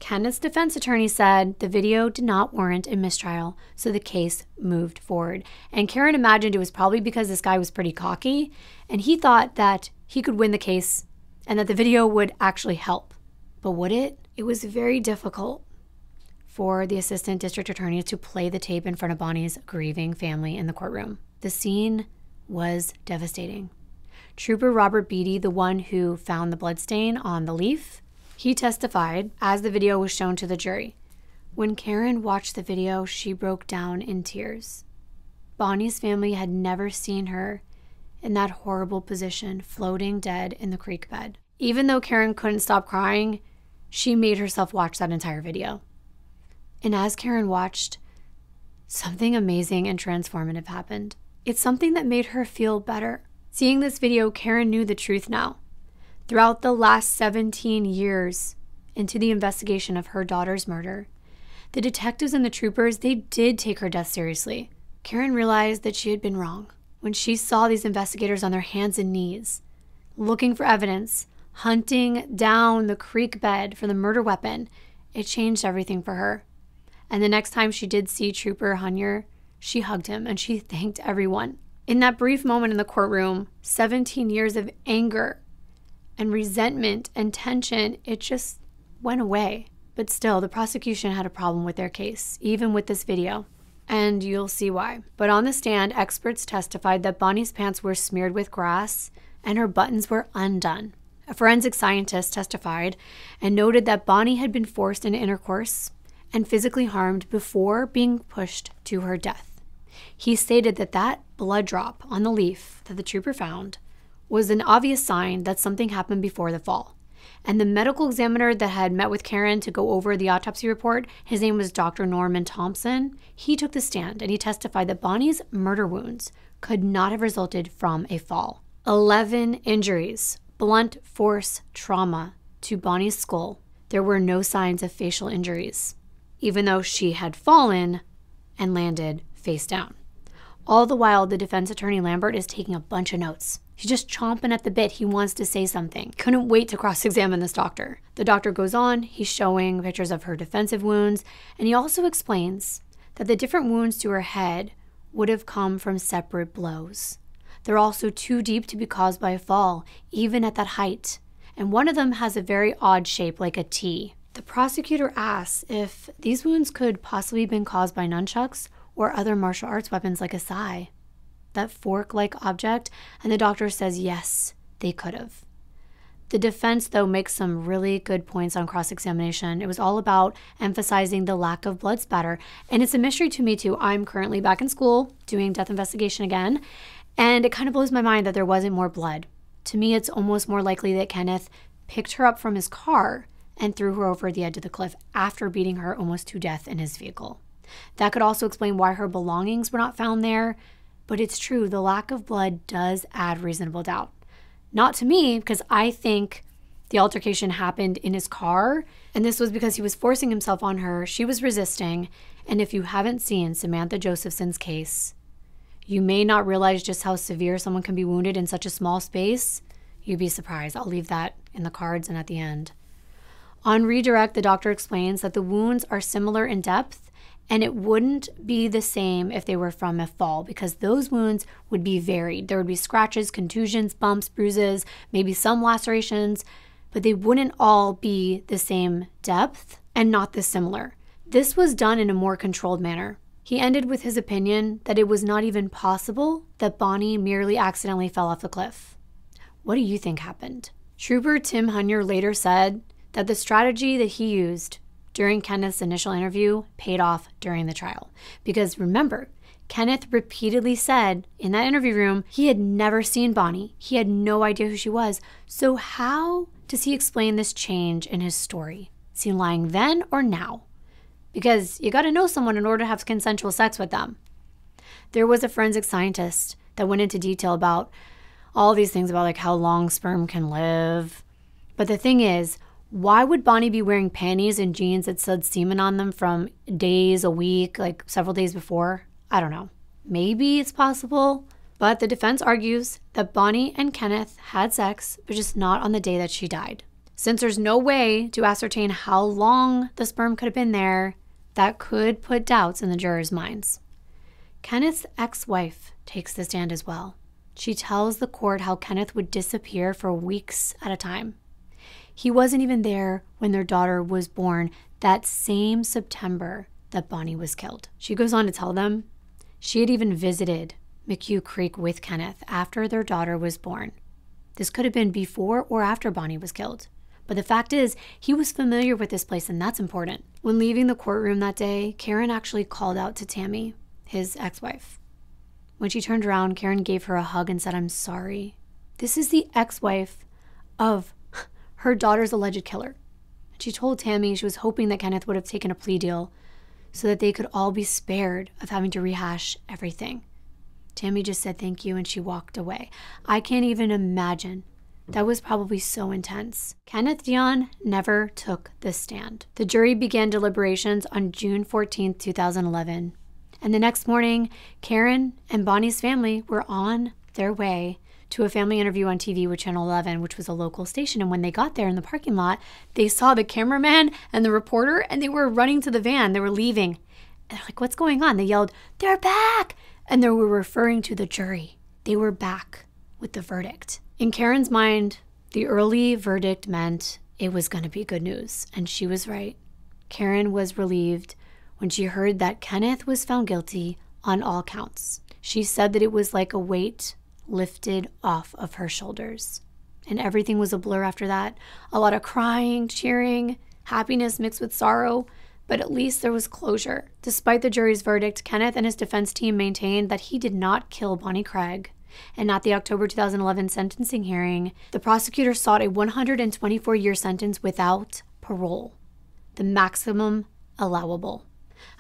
Kenneth's defense attorney said the video did not warrant a mistrial, so the case moved forward. And Karen imagined it was probably because this guy was pretty cocky, and he thought that he could win the case and that the video would actually help. But would it? It was very difficult for the assistant district attorney to play the tape in front of Bonnie's grieving family in the courtroom. The scene was devastating. Trooper Robert Beatty, the one who found the bloodstain on the leaf, he testified as the video was shown to the jury. When Karen watched the video, she broke down in tears. Bonnie's family had never seen her in that horrible position, floating dead in the creek bed. Even though Karen couldn't stop crying, she made herself watch that entire video. And as Karen watched, something amazing and transformative happened. It's something that made her feel better. Seeing this video, Karen knew the truth now. Throughout the last 17 years into the investigation of her daughter's murder, the detectives and the troopers, they did take her death seriously. Karen realized that she had been wrong. When she saw these investigators on their hands and knees, looking for evidence, hunting down the creek bed for the murder weapon, it changed everything for her. And the next time she did see Trooper Hunyard, she hugged him and she thanked everyone. In that brief moment in the courtroom, 17 years of anger and resentment and tension, it just went away. But still, the prosecution had a problem with their case, even with this video. And you'll see why. But on the stand, experts testified that Bonnie's pants were smeared with grass and her buttons were undone. A forensic scientist testified and noted that Bonnie had been forced into intercourse and physically harmed before being pushed to her death. He stated that that blood drop on the leaf that the trooper found was an obvious sign that something happened before the fall. And the medical examiner that had met with Karen to go over the autopsy report, his name was Dr. Norman Thompson, he took the stand and he testified that Bonnie's murder wounds could not have resulted from a fall. 11 injuries, blunt force trauma to Bonnie's skull. There were no signs of facial injuries, even though she had fallen and landed face down. All the while, the defense attorney Lambert is taking a bunch of notes. He's just chomping at the bit. He wants to say something. Couldn't wait to cross-examine this doctor. The doctor goes on. He's showing pictures of her defensive wounds. And he also explains that the different wounds to her head would have come from separate blows. They're also too deep to be caused by a fall, even at that height. And one of them has a very odd shape, like a T. The prosecutor asks if these wounds could possibly have been caused by nunchucks or other martial arts weapons like a sai, that fork-like object, and the doctor says yes, they could have. The defense, though, makes some really good points on cross-examination. It was all about emphasizing the lack of blood spatter, and it's a mystery to me, too. I'm currently back in school doing death investigation again, and it kind of blows my mind that there wasn't more blood. To me, it's almost more likely that Kenneth picked her up from his car and threw her over the edge of the cliff after beating her almost to death in his vehicle. That could also explain why her belongings were not found there, but it's true, the lack of blood does add reasonable doubt. Not to me, because I think the altercation happened in his car, and this was because he was forcing himself on her, she was resisting, and if you haven't seen Samantha Josephson's case, you may not realize just how severe someone can be wounded in such a small space. You'd be surprised. I'll leave that in the cards and at the end. On redirect, the doctor explains that the wounds are similar in depth, and it wouldn't be the same if they were from a fall because those wounds would be varied. There would be scratches, contusions, bumps, bruises, maybe some lacerations, but they wouldn't all be the same depth and not this similar. This was done in a more controlled manner. He ended with his opinion that it was not even possible that Bonnie merely accidentally fell off the cliff. What do you think happened? Trooper Tim Hunyer later said that the strategy that he used during Kenneth's initial interview paid off during the trial. Because remember, Kenneth repeatedly said in that interview room he had never seen Bonnie. He had no idea who she was. So how does he explain this change in his story? Is he lying then or now? Because you got to know someone in order to have consensual sex with them. There was a forensic scientist that went into detail about all these things about like how long sperm can live. But the thing is, why would Bonnie be wearing panties and jeans that said semen on them from days, a week, like several days before? I don't know. Maybe it's possible. But the defense argues that Bonnie and Kenneth had sex, but just not on the day that she died. Since there's no way to ascertain how long the sperm could have been there, that could put doubts in the jurors' minds. Kenneth's ex-wife takes the stand as well. She tells the court how Kenneth would disappear for weeks at a time. He wasn't even there when their daughter was born that same September that Bonnie was killed. She goes on to tell them she had even visited McHugh Creek with Kenneth after their daughter was born. This could have been before or after Bonnie was killed. But the fact is, he was familiar with this place, and that's important. When leaving the courtroom that day, Karen actually called out to Tammy, his ex-wife. When she turned around, Karen gave her a hug and said, "I'm sorry." This is the ex-wife of her daughter's alleged killer. She told Tammy she was hoping that Kenneth would have taken a plea deal so that they could all be spared of having to rehash everything. Tammy just said thank you and she walked away. I can't even imagine. That was probably so intense. Kenneth Dion never took the stand. The jury began deliberations on June 14, 2011. And the next morning, Karen and Bonnie's family were on their way to a family interview on TV with Channel 11, which was a local station. And when they got there in the parking lot, they saw the cameraman and the reporter, and they were running to the van. They were leaving. And they're like, "What's going on?" They yelled, "They're back!" And they were referring to the jury. They were back with the verdict. In Karen's mind, the early verdict meant it was going to be good news. And she was right. Karen was relieved when she heard that Kenneth was found guilty on all counts. She said that it was like a weight lifted off of her shoulders. And everything was a blur after that. A lot of crying, cheering, happiness mixed with sorrow. But at least there was closure. Despite the jury's verdict, Kenneth and his defense team maintained that he did not kill Bonnie Craig. And at the October 2011 sentencing hearing, the prosecutor sought a 124-year sentence without parole, the maximum allowable.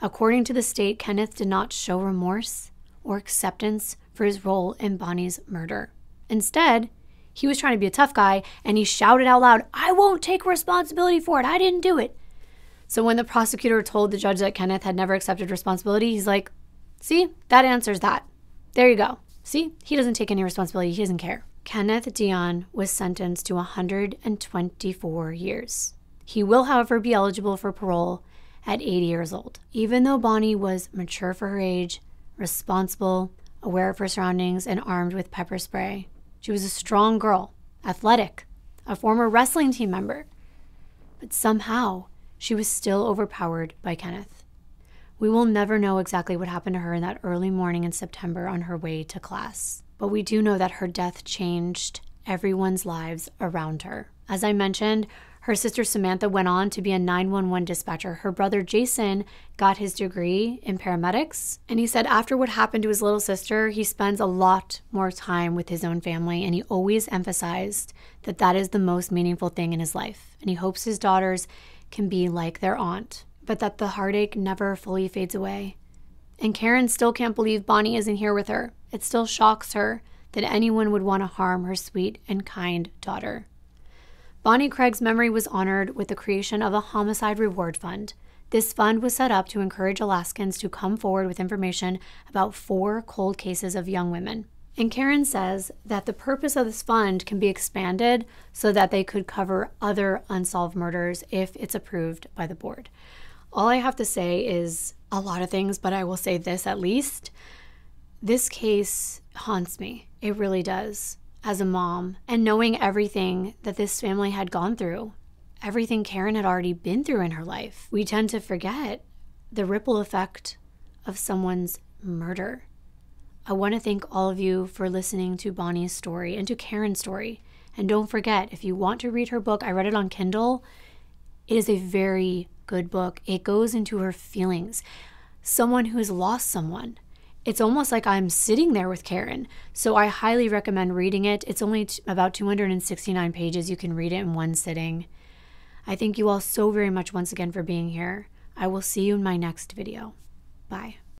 According to the state, Kenneth did not show remorse or acceptance for his role in Bonnie's murder. Instead, he was trying to be a tough guy, and he shouted out loud, "I won't take responsibility for it. I didn't do it." So when the prosecutor told the judge that Kenneth had never accepted responsibility, he's like, "See, that answers that. There you go. See, he doesn't take any responsibility. He doesn't care." Kenneth Dion was sentenced to 124 years. He will, however, be eligible for parole at 80 years old. Even though Bonnie was mature for her age, responsible, aware of her surroundings, and armed with pepper spray, she was a strong girl, athletic, a former wrestling team member. But somehow, she was still overpowered by Kenneth. We will never know exactly what happened to her in that early morning in September on her way to class. But we do know that her death changed everyone's lives around her. As I mentioned, her sister Samantha went on to be a 911 dispatcher. Her brother Jason got his degree in paramedics. And he said after what happened to his little sister, he spends a lot more time with his own family. And he always emphasized that that is the most meaningful thing in his life. And he hopes his daughters can be like their aunt, but that the heartache never fully fades away. And Karen still can't believe Bonnie isn't here with her. It still shocks her that anyone would want to harm her sweet and kind daughter. Bonnie Craig's memory was honored with the creation of a homicide reward fund. This fund was set up to encourage Alaskans to come forward with information about 4 cold cases of young women. And Karen says that the purpose of this fund can be expanded so that they could cover other unsolved murders if it's approved by the board. All I have to say is a lot of things, but I will say this at least. This case haunts me. It really does. As a mom, and knowing everything that this family had gone through, everything Karen had already been through in her life, we tend to forget the ripple effect of someone's murder. I want to thank all of you for listening to Bonnie's story and to Karen's story. And don't forget, if you want to read her book, I read it on Kindle. It is a very good book. It goes into her feelings. Someone who has lost someone. It's almost like I'm sitting there with Karen. So I highly recommend reading it. It's only about 269 pages. You can read it in one sitting. I thank you all so very much once again for being here. I will see you in my next video. Bye.